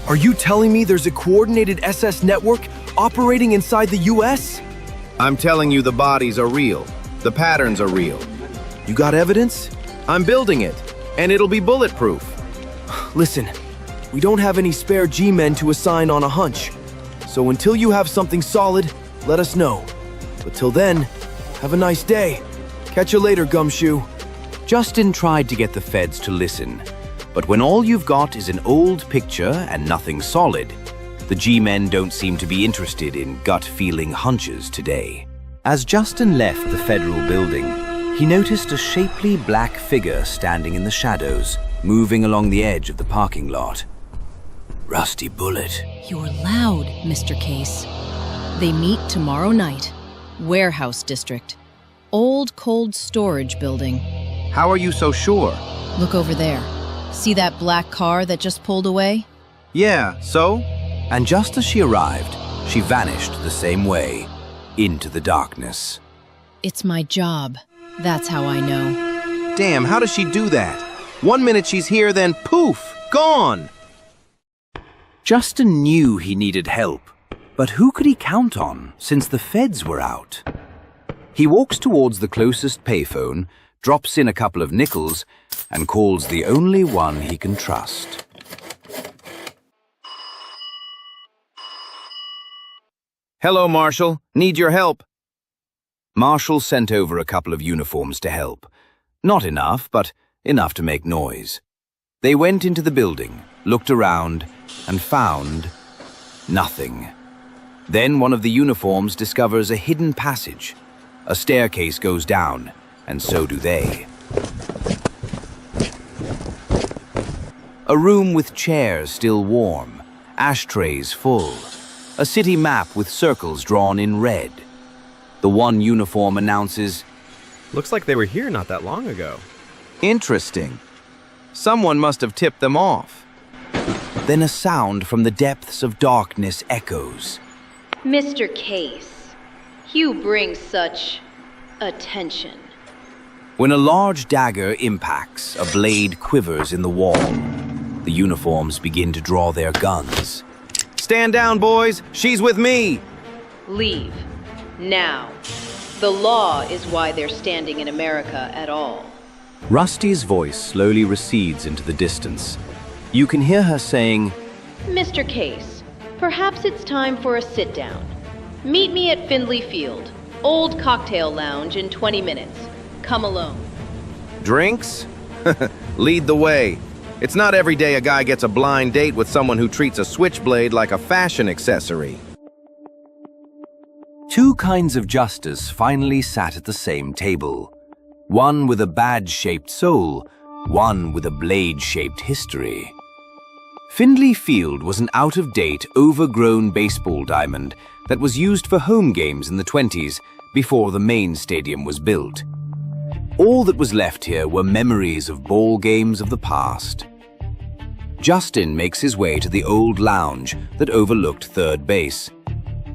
Are you telling me there's a coordinated SS network operating inside the US? I'm telling you the bodies are real. The patterns are real. You got evidence? I'm building it, and it'll be bulletproof. Listen, we don't have any spare G-men to assign on a hunch. So until you have something solid, let us know. But till then, have a nice day. Catch you later, Gumshoe. Justin tried to get the feds to listen, but when all you've got is an old picture and nothing solid, the G-men don't seem to be interested in gut-feeling hunches today. As Justin left the federal building, he noticed a shapely black figure standing in the shadows, moving along the edge of the parking lot. Rusty Bullet. You're loud, Mr. Case. They meet tomorrow night. Warehouse District. Old cold storage building. How are you so sure? Look over there. See that black car that just pulled away? Yeah, so? And just as she arrived, she vanished the same way, into the darkness. It's my job. That's how I know. Damn, how does she do that? 1 minute she's here, then poof, gone! Justin knew he needed help, but who could he count on since the feds were out? He walks towards the closest payphone, drops in a couple of nickels, and calls the only one he can trust. Hello, Marshall. Need your help. Marshall sent over a couple of uniforms to help. Not enough, but enough to make noise. They went into the building, looked around, and found nothing. Then one of the uniforms discovers a hidden passage. A staircase goes down, and so do they. A room with chairs still warm, ashtrays full. A city map with circles drawn in red. The one uniform announces, "Looks like they were here not that long ago." Interesting. Someone must have tipped them off. Then a sound from the depths of darkness echoes. Mr. Case, you bring such attention. When a large dagger impacts, a blade quivers in the wall. The uniforms begin to draw their guns. Stand down, boys. She's with me. Leave. Now. The law is why they're standing in America at all. Rusty's voice slowly recedes into the distance. You can hear her saying, Mr. Case, perhaps it's time for a sit-down. Meet me at Findlay Field, Old Cocktail Lounge in 20 minutes. Come alone. Drinks? Lead the way. It's not every day a guy gets a blind date with someone who treats a switchblade like a fashion accessory. Two kinds of justice finally sat at the same table. One with a badge-shaped soul, one with a blade-shaped history. Findlay Field was an out-of-date, overgrown baseball diamond that was used for home games in the 20s before the main stadium was built. All that was left here were memories of ball games of the past. Justin makes his way to the old lounge that overlooked third base.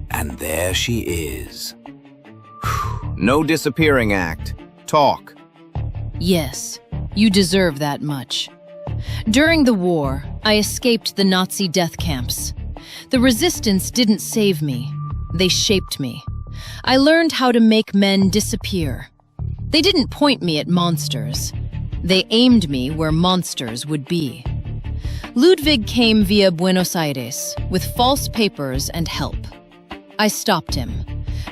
And there she is. No disappearing act. Talk. Yes, you deserve that much. During the war, I escaped the Nazi death camps. The resistance didn't save me. They shaped me. I learned how to make men disappear. They didn't point me at monsters. They aimed me where monsters would be. Ludwig came via Buenos Aires with false papers and help. I stopped him.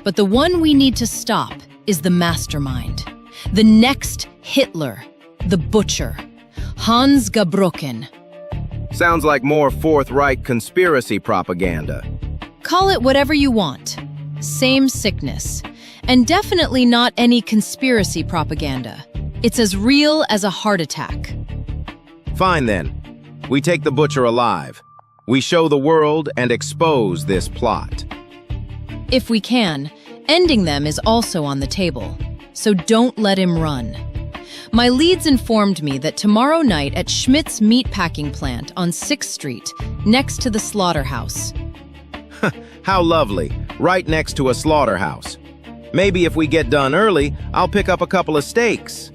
But the one we need to stop is the mastermind. The next Hitler. The butcher. Hans Gabroken. Sounds like more Fourth Reich conspiracy propaganda. Call it whatever you want. Same sickness. And definitely not any conspiracy propaganda. It's as real as a heart attack. Fine then. We take the butcher alive. We show the world and expose this plot. If we can, ending them is also on the table. So don't let him run. My leads informed me that tomorrow night at Schmidt's meatpacking plant on 6th Street, next to the slaughterhouse. How lovely. Right next to a slaughterhouse. Maybe if we get done early, I'll pick up a couple of steaks.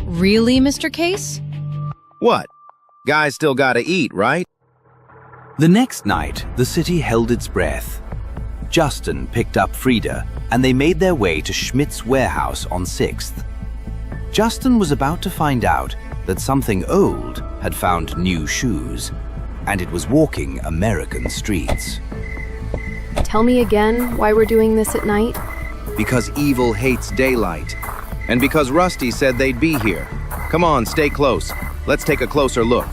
Really, Mr. Case? What? Guys still gotta eat, right? The next night, the city held its breath. Justin picked up Frida, and they made their way to Schmidt's warehouse on 6th. Justin was about to find out that something old had found new shoes, and it was walking American streets. Tell me again why we're doing this at night? Because evil hates daylight. And because Rusty said they'd be here. Come on, stay close. Let's take a closer look.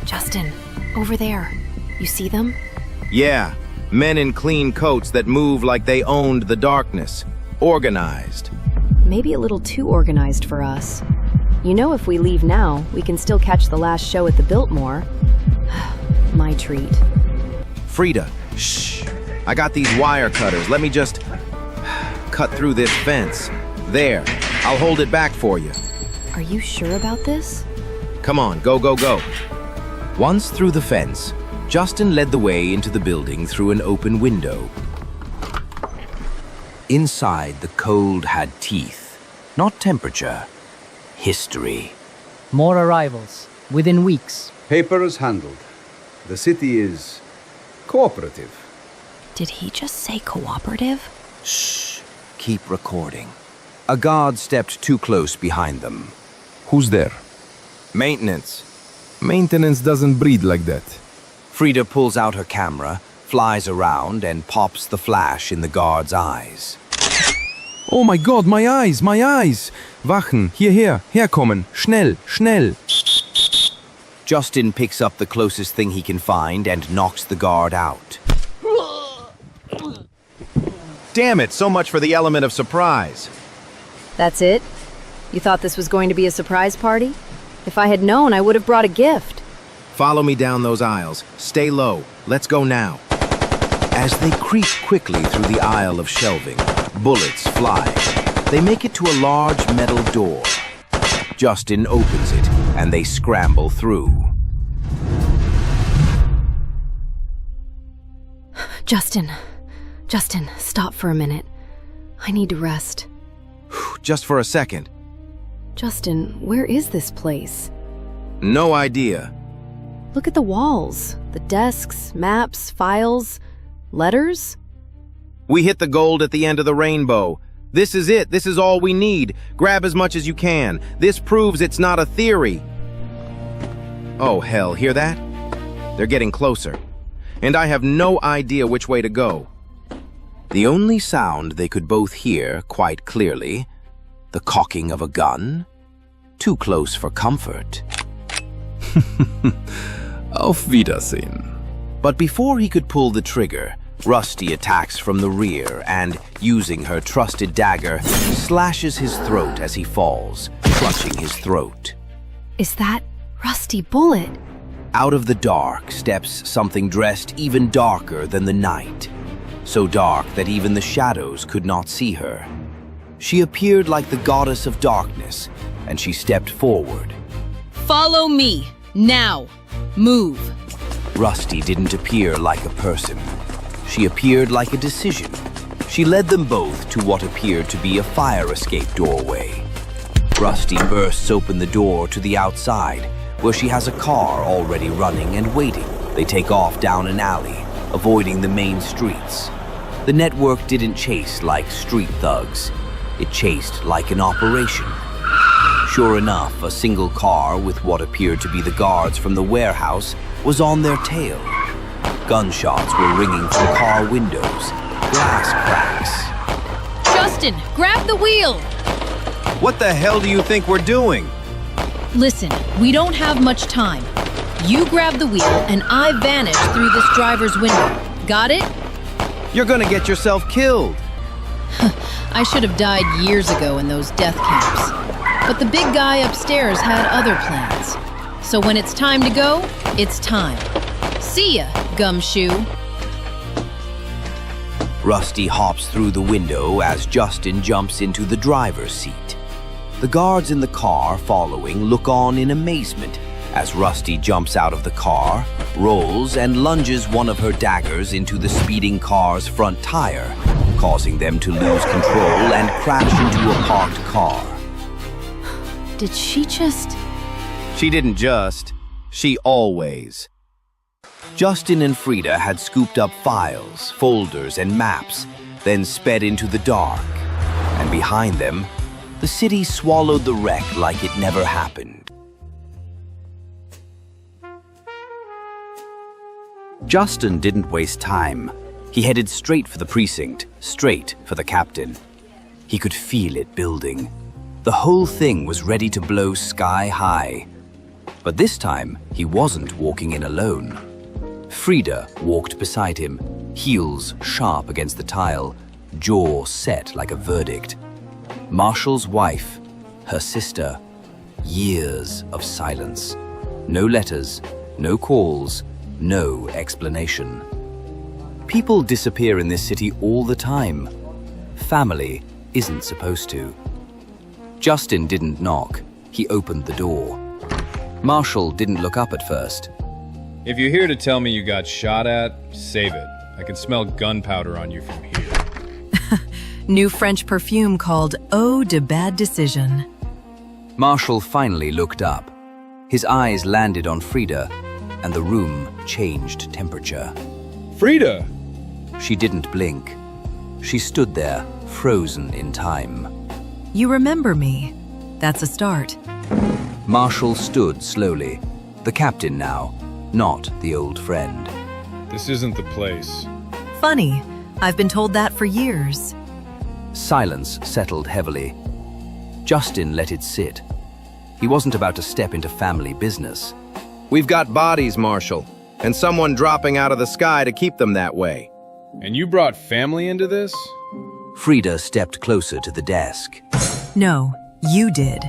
Justin, over there. You see them? Yeah, men in clean coats that move like they owned the darkness. Organized. Maybe a little too organized for us. You know, if we leave now, we can still catch the last show at the Biltmore. My treat. Frida, shh. I got these wire cutters. Let me just cut through this fence. There, I'll hold it back for you. Are you sure about this? Come on, go, go, go. Once through the fence, Justin led the way into the building through an open window. Inside, the cold had teeth, not temperature, history. More arrivals, within weeks. Papers handled. The city is cooperative. Did he just say cooperative? Shh, keep recording. A guard stepped too close behind them. Who's there? Maintenance. Maintenance doesn't breathe like that. Frida pulls out her camera, flies around, and pops the flash in the guard's eyes. Oh my God, my eyes, my eyes! Wachen, hierher, herkommen, schnell, schnell! Justin picks up the closest thing he can find and knocks the guard out. Damn it, so much for the element of surprise. That's it? You thought this was going to be a surprise party? If I had known, I would have brought a gift. Follow me down those aisles. Stay low. Let's go now. As they creep quickly through the aisle of shelving, bullets fly. They make it to a large metal door. Justin opens it, and they scramble through. Justin, stop for a minute. I need to rest. Just for a second. Justin, where is this place? No idea. Look at the walls, the desks, maps, files, letters. We hit the gold at the end of the rainbow. This is it. This is all we need. Grab as much as you can. This proves it's not a theory. Oh, hell, hear that? They're getting closer. And I have no idea which way to go. The only sound they could both hear quite clearly, the cocking of a gun. Too close for comfort. Auf Wiedersehen. But before he could pull the trigger, Rusty attacks from the rear and, using her trusted dagger, slashes his throat as he falls, clutching his throat. Is that Rusty Bullet? Out of the dark steps something dressed even darker than the night. So dark that even the shadows could not see her. She appeared like the goddess of darkness, and she stepped forward. Follow me, now. Move. Rusty didn't appear like a person. She appeared like a decision. She led them both to what appeared to be a fire escape doorway. Rusty bursts open the door to the outside, where she has a car already running and waiting. They take off down an alley, avoiding the main streets. The network didn't chase like street thugs. It chased like an operation. Sure enough, a single car with what appeared to be the guards from the warehouse was on their tail. Gunshots were ringing from car windows, glass cracks. Justin, grab the wheel! What the hell do you think we're doing? Listen, we don't have much time. You grab the wheel and I vanish through this driver's window. Got it? You're gonna get yourself killed. I should have died years ago in those death camps. But the big guy upstairs had other plans. So when it's time to go, it's time. See ya, gumshoe. Rusty hops through the window as Justin jumps into the driver's seat. The guards in the car following look on in amazement as Rusty jumps out of the car, rolls, and lunges one of her daggers into the speeding car's front tire, causing them to lose control and crash into a parked car. Did she just... She didn't just. She always. Justin and Frida had scooped up files, folders, and maps, then sped into the dark. And behind them, the city swallowed the wreck like it never happened. Justin didn't waste time. He headed straight for the precinct, straight for the captain. He could feel it building. The whole thing was ready to blow sky high. But this time, he wasn't walking in alone. Frida walked beside him, heels sharp against the tile, jaw set like a verdict. Marshall's wife, her sister, years of silence. No letters, no calls, no explanation. People disappear in this city all the time. Family isn't supposed to. Justin didn't knock. He opened the door. Marshall didn't look up at first. If you're here to tell me you got shot at, save it. I can smell gunpowder on you from here. New French perfume called Eau de Bad Decision. Marshall finally looked up. His eyes landed on Frida, and the room changed temperature. Frida! She didn't blink. She stood there, frozen in time. You remember me. That's a start. Marshall stood slowly. The captain now, not the old friend. This isn't the place. Funny. I've been told that for years. Silence settled heavily. Justin let it sit. He wasn't about to step into family business. We've got bodies, Marshall, and someone dropping out of the sky to keep them that way. And you brought family into this? Frida stepped closer to the desk. No, you did.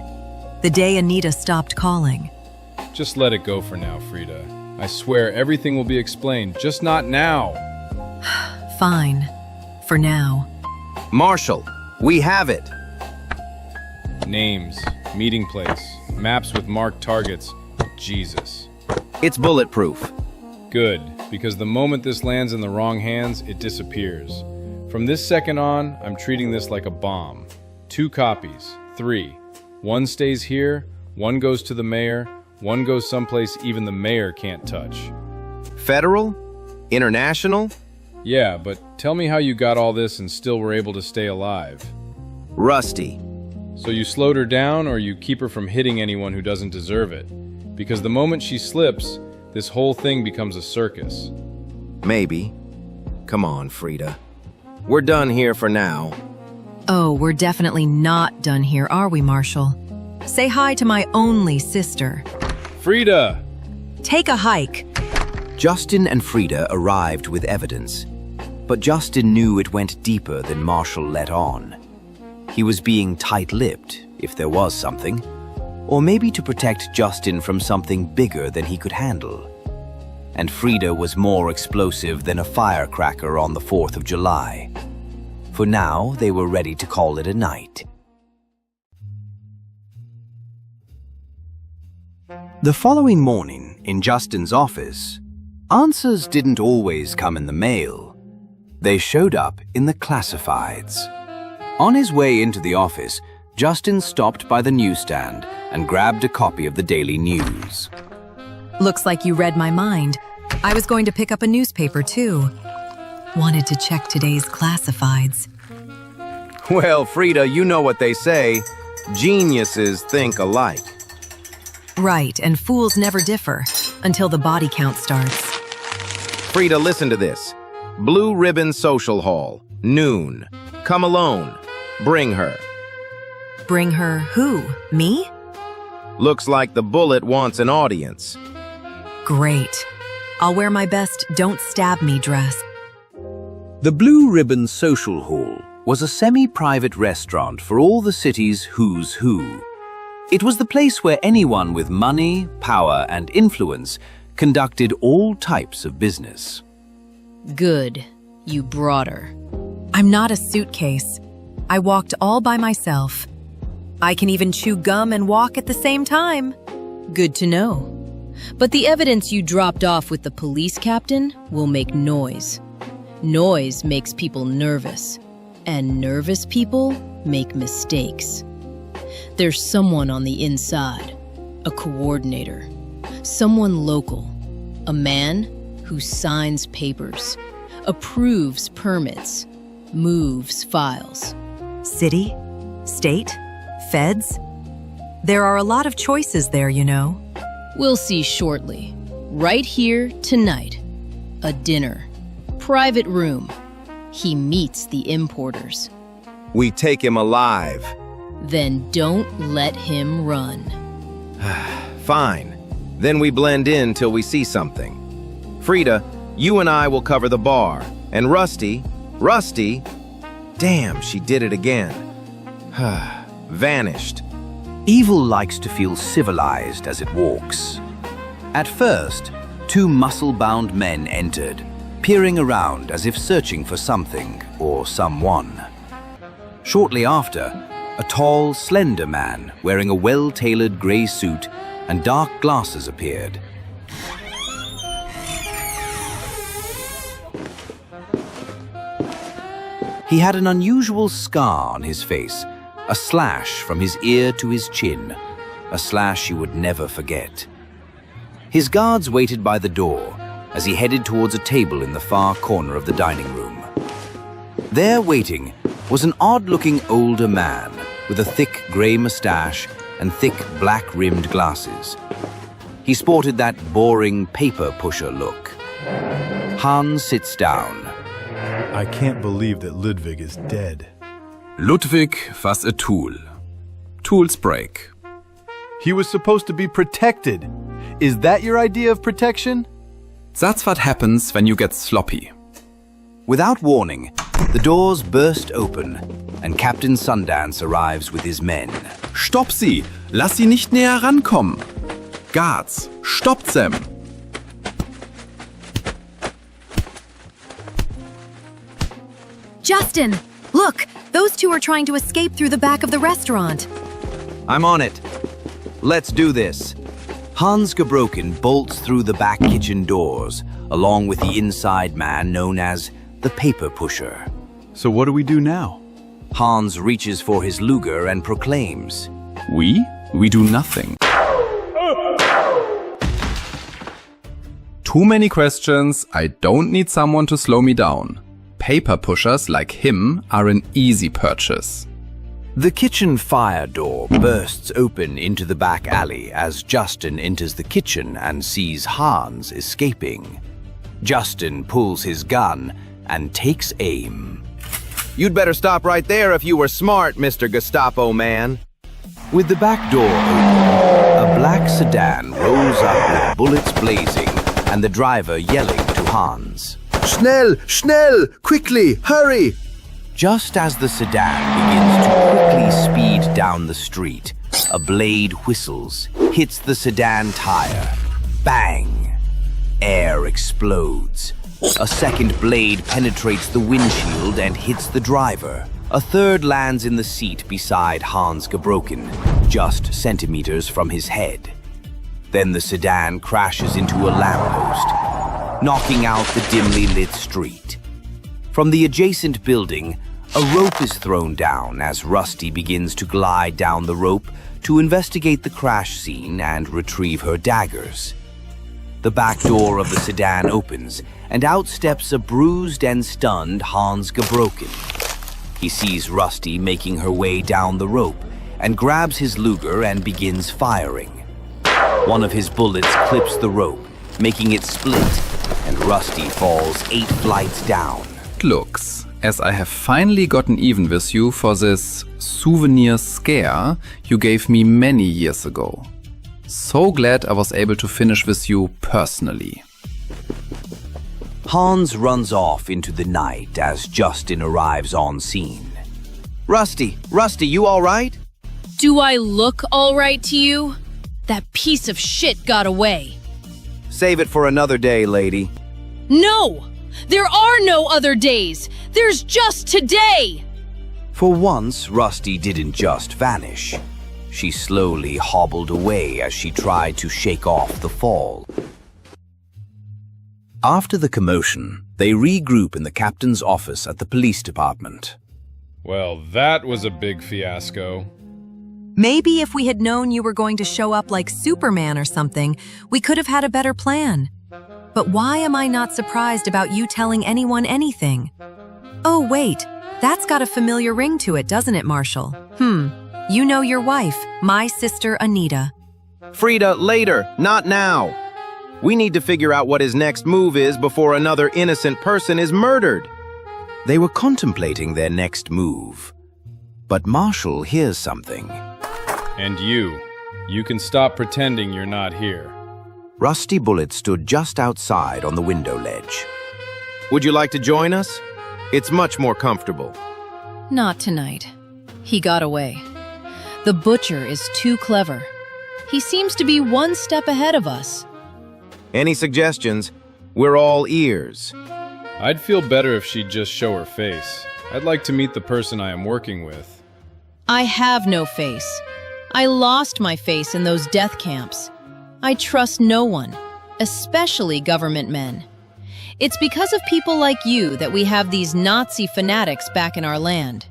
The day Anita stopped calling. Just let it go for now, Frida. I swear everything will be explained, just not now. Fine. For now. Marshall, we have it. Names, meeting place, maps with marked targets. Jesus. It's bulletproof. Good, because the moment this lands in the wrong hands, it disappears. From this second on, I'm treating this like a bomb. 2 copies, 3. 1 stays here, 1 goes to the mayor, 1 goes someplace even the mayor can't touch. Federal? International? Yeah, but tell me how you got all this and still were able to stay alive. Rusty. So you slowed her down or you keep her from hitting anyone who doesn't deserve it? Because the moment she slips, this whole thing becomes a circus. Maybe. Come on, Frida. We're done here for now. Oh, we're definitely not done here, are we, Marshall? Say hi to my only sister. Frida! Take a hike. Justin and Frida arrived with evidence, but Justin knew it went deeper than Marshall let on. He was being tight-lipped, if there was something, or maybe to protect Justin from something bigger than he could handle. And Frida was more explosive than a firecracker on the 4th of July. For now, they were ready to call it a night. The following morning, in Justin's office, answers didn't always come in the mail. They showed up in the classifieds. On his way into the office, Justin stopped by the newsstand and grabbed a copy of the Daily News. Looks like you read my mind. I was going to pick up a newspaper, too. Wanted to check today's classifieds. Well, Frida, you know what they say. Geniuses think alike. Right, and fools never differ, until the body count starts. Frida, listen to this. Blue Ribbon Social Hall, noon. Come alone. Bring her. Bring her who? Me? Looks like the Bullet wants an audience. Great. I'll wear my best Don't Stab Me dress. The Blue Ribbon Social Hall was a semi-private restaurant for all the city's who's who. It was the place where anyone with money, power, and influence conducted all types of business. Good. You brought her. I'm not a suitcase. I walked all by myself. I can even chew gum and walk at the same time. Good to know. But the evidence you dropped off with the police captain will make noise. Noise makes people nervous, and nervous people make mistakes. There's someone on the inside, a coordinator, someone local, a man who signs papers, approves permits, moves files. City? State? Feds? There are a lot of choices there, you know. We'll see shortly. Right here, tonight. A dinner. Private room. He meets the importers. We take him alive. Then don't let him run. Fine. Then we blend in till we see something. Frida, you and I will cover the bar. And Rusty, damn, she did it again. Vanished. Evil likes to feel civilized as it walks. At first, two muscle-bound men entered, peering around as if searching for something or someone. Shortly after, a tall, slender man wearing a well-tailored grey suit and dark glasses appeared. He had an unusual scar on his face, a slash from his ear to his chin, a slash you would never forget. His guards waited by the door as he headed towards a table in the far corner of the dining room. There waiting was an odd-looking older man with a thick grey mustache and thick black-rimmed glasses. He sported that boring paper pusher look. Hans sits down. I can't believe that Ludwig is dead. Ludwig was a tool. Tools break. He was supposed to be protected. Is that your idea of protection? That's what happens when you get sloppy. Without warning, the doors burst open and Captain Sundance arrives with his men. Stopp sie! Lass sie nicht näher rankommen! Guards, stop them! Justin, look! Those two are trying to escape through the back of the restaurant. I'm on it. Let's do this. Hans Gebroken bolts through the back kitchen doors, along with the inside man known as the paper pusher. So what do we do now? Hans reaches for his Luger and proclaims, We do nothing. Too many questions. I don't need someone to slow me down. Paper pushers like him are an easy purchase. The kitchen fire door bursts open into the back alley as Justin enters the kitchen and sees Hans escaping. Justin pulls his gun and takes aim. You'd better stop right there if you were smart, Mr. Gestapo man. With the back door open, a black sedan rolls up with bullets blazing and the driver yelling to Hans. Schnell! Schnell! Quickly! Hurry! Just as the sedan begins to quickly speed down the street, a blade whistles, hits the sedan tire. Bang! Air explodes. A second blade penetrates the windshield and hits the driver. A third lands in the seat beside Hans Gebroken, just centimeters from his head. Then the sedan crashes into a lamppost, knocking out the dimly lit street. From the adjacent building, a rope is thrown down as Rusty begins to glide down the rope to investigate the crash scene and retrieve her daggers. The back door of the sedan opens, and out steps a bruised and stunned Hans Gebroken. He sees Rusty making her way down the rope and grabs his Luger and begins firing. One of his bullets clips the rope, making it split, and Rusty falls 8 flights down. Looks, as I have finally gotten even with you for this souvenir scare you gave me many years ago. So glad I was able to finish with you personally. Hans runs off into the night as Justin arrives on scene. Rusty, you all right? Do I look all right to you? That piece of shit got away. Save it for another day, lady. No! There are no other days! There's just today! For once, Rusty didn't just vanish. She slowly hobbled away as she tried to shake off the fall. After the commotion, they regroup in the captain's office at the police department. Well, that was a big fiasco. Maybe if we had known you were going to show up like Superman or something, we could have had a better plan. But why am I not surprised about you telling anyone anything? Oh, wait, that's got a familiar ring to it, doesn't it, Marshall? You know your wife, my sister Anita. Frida, later, not now. We need to figure out what his next move is before another innocent person is murdered. They were contemplating their next move. But Marshall hears something. And you can stop pretending you're not here. Rusty Bullet stood just outside on the window ledge. Would you like to join us? It's much more comfortable. Not tonight. He got away. The butcher is too clever. He seems to be one step ahead of us. Any suggestions? We're all ears. I'd feel better if she'd just show her face. I'd like to meet the person I am working with. I have no face. I lost my face in those death camps. I trust no one, especially government men. It's because of people like you that we have these Nazi fanatics back in our land.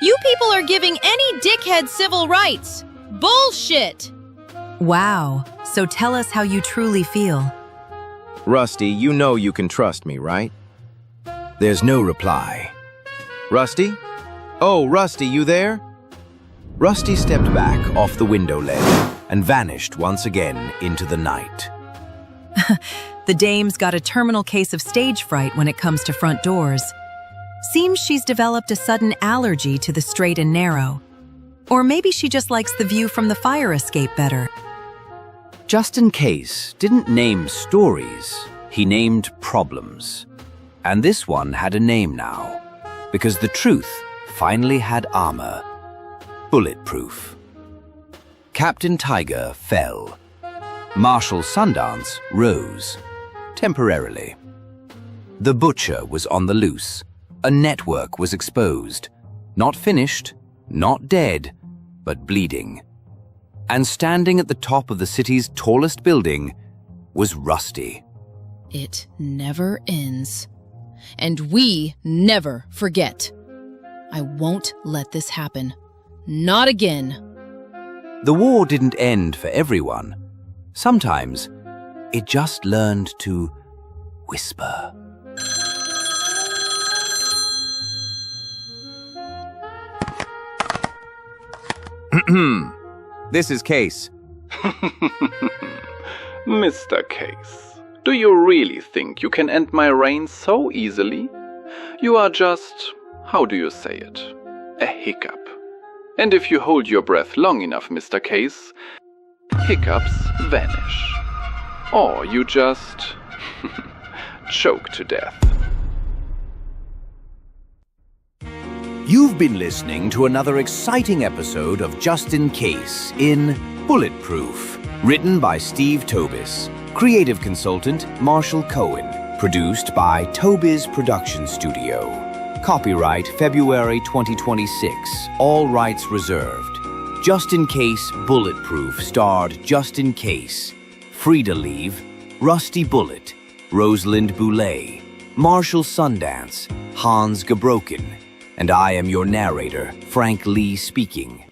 You people are giving any dickhead civil rights. Bullshit! Wow, so tell us how you truly feel. Rusty, you know you can trust me, right? There's no reply. Rusty? Oh, Rusty, you there? Rusty stepped back off the window ledge and vanished once again into the night. The dame's got a terminal case of stage fright when it comes to front doors. Seems she's developed a sudden allergy to the straight and narrow. Or maybe she just likes the view from the fire escape better. Justin Case didn't name stories, he named problems. And this one had a name now, because the truth finally had armor. Bulletproof. Captain Tiger fell. Marshal Sundance rose, temporarily. The butcher was on the loose. A network was exposed. Not finished, not dead, but bleeding. And standing at the top of the city's tallest building was Rusty. It never ends. And we never forget. I won't let this happen. Not again. The war didn't end for everyone. Sometimes it just learned to whisper. This is Case. Mr. Case, do you really think you can end my reign so easily? You are just, how do you say it, a hiccup. And if you hold your breath long enough, Mr. Case, hiccups vanish. Or you just choke to death. You've been listening to another exciting episode of Just in Case in Bulletproof, written by Steve Tobis, creative consultant Marshall Cohen, produced by Tobiz Production Studio. Copyright February 2026, all rights reserved. Just in Case Bulletproof starred Just in Case, Frida Leave, Rusty Bullet, Rosalind Boulay, Marshall Sundance, Hans Gebroken, and I am your narrator, Frank Lee speaking.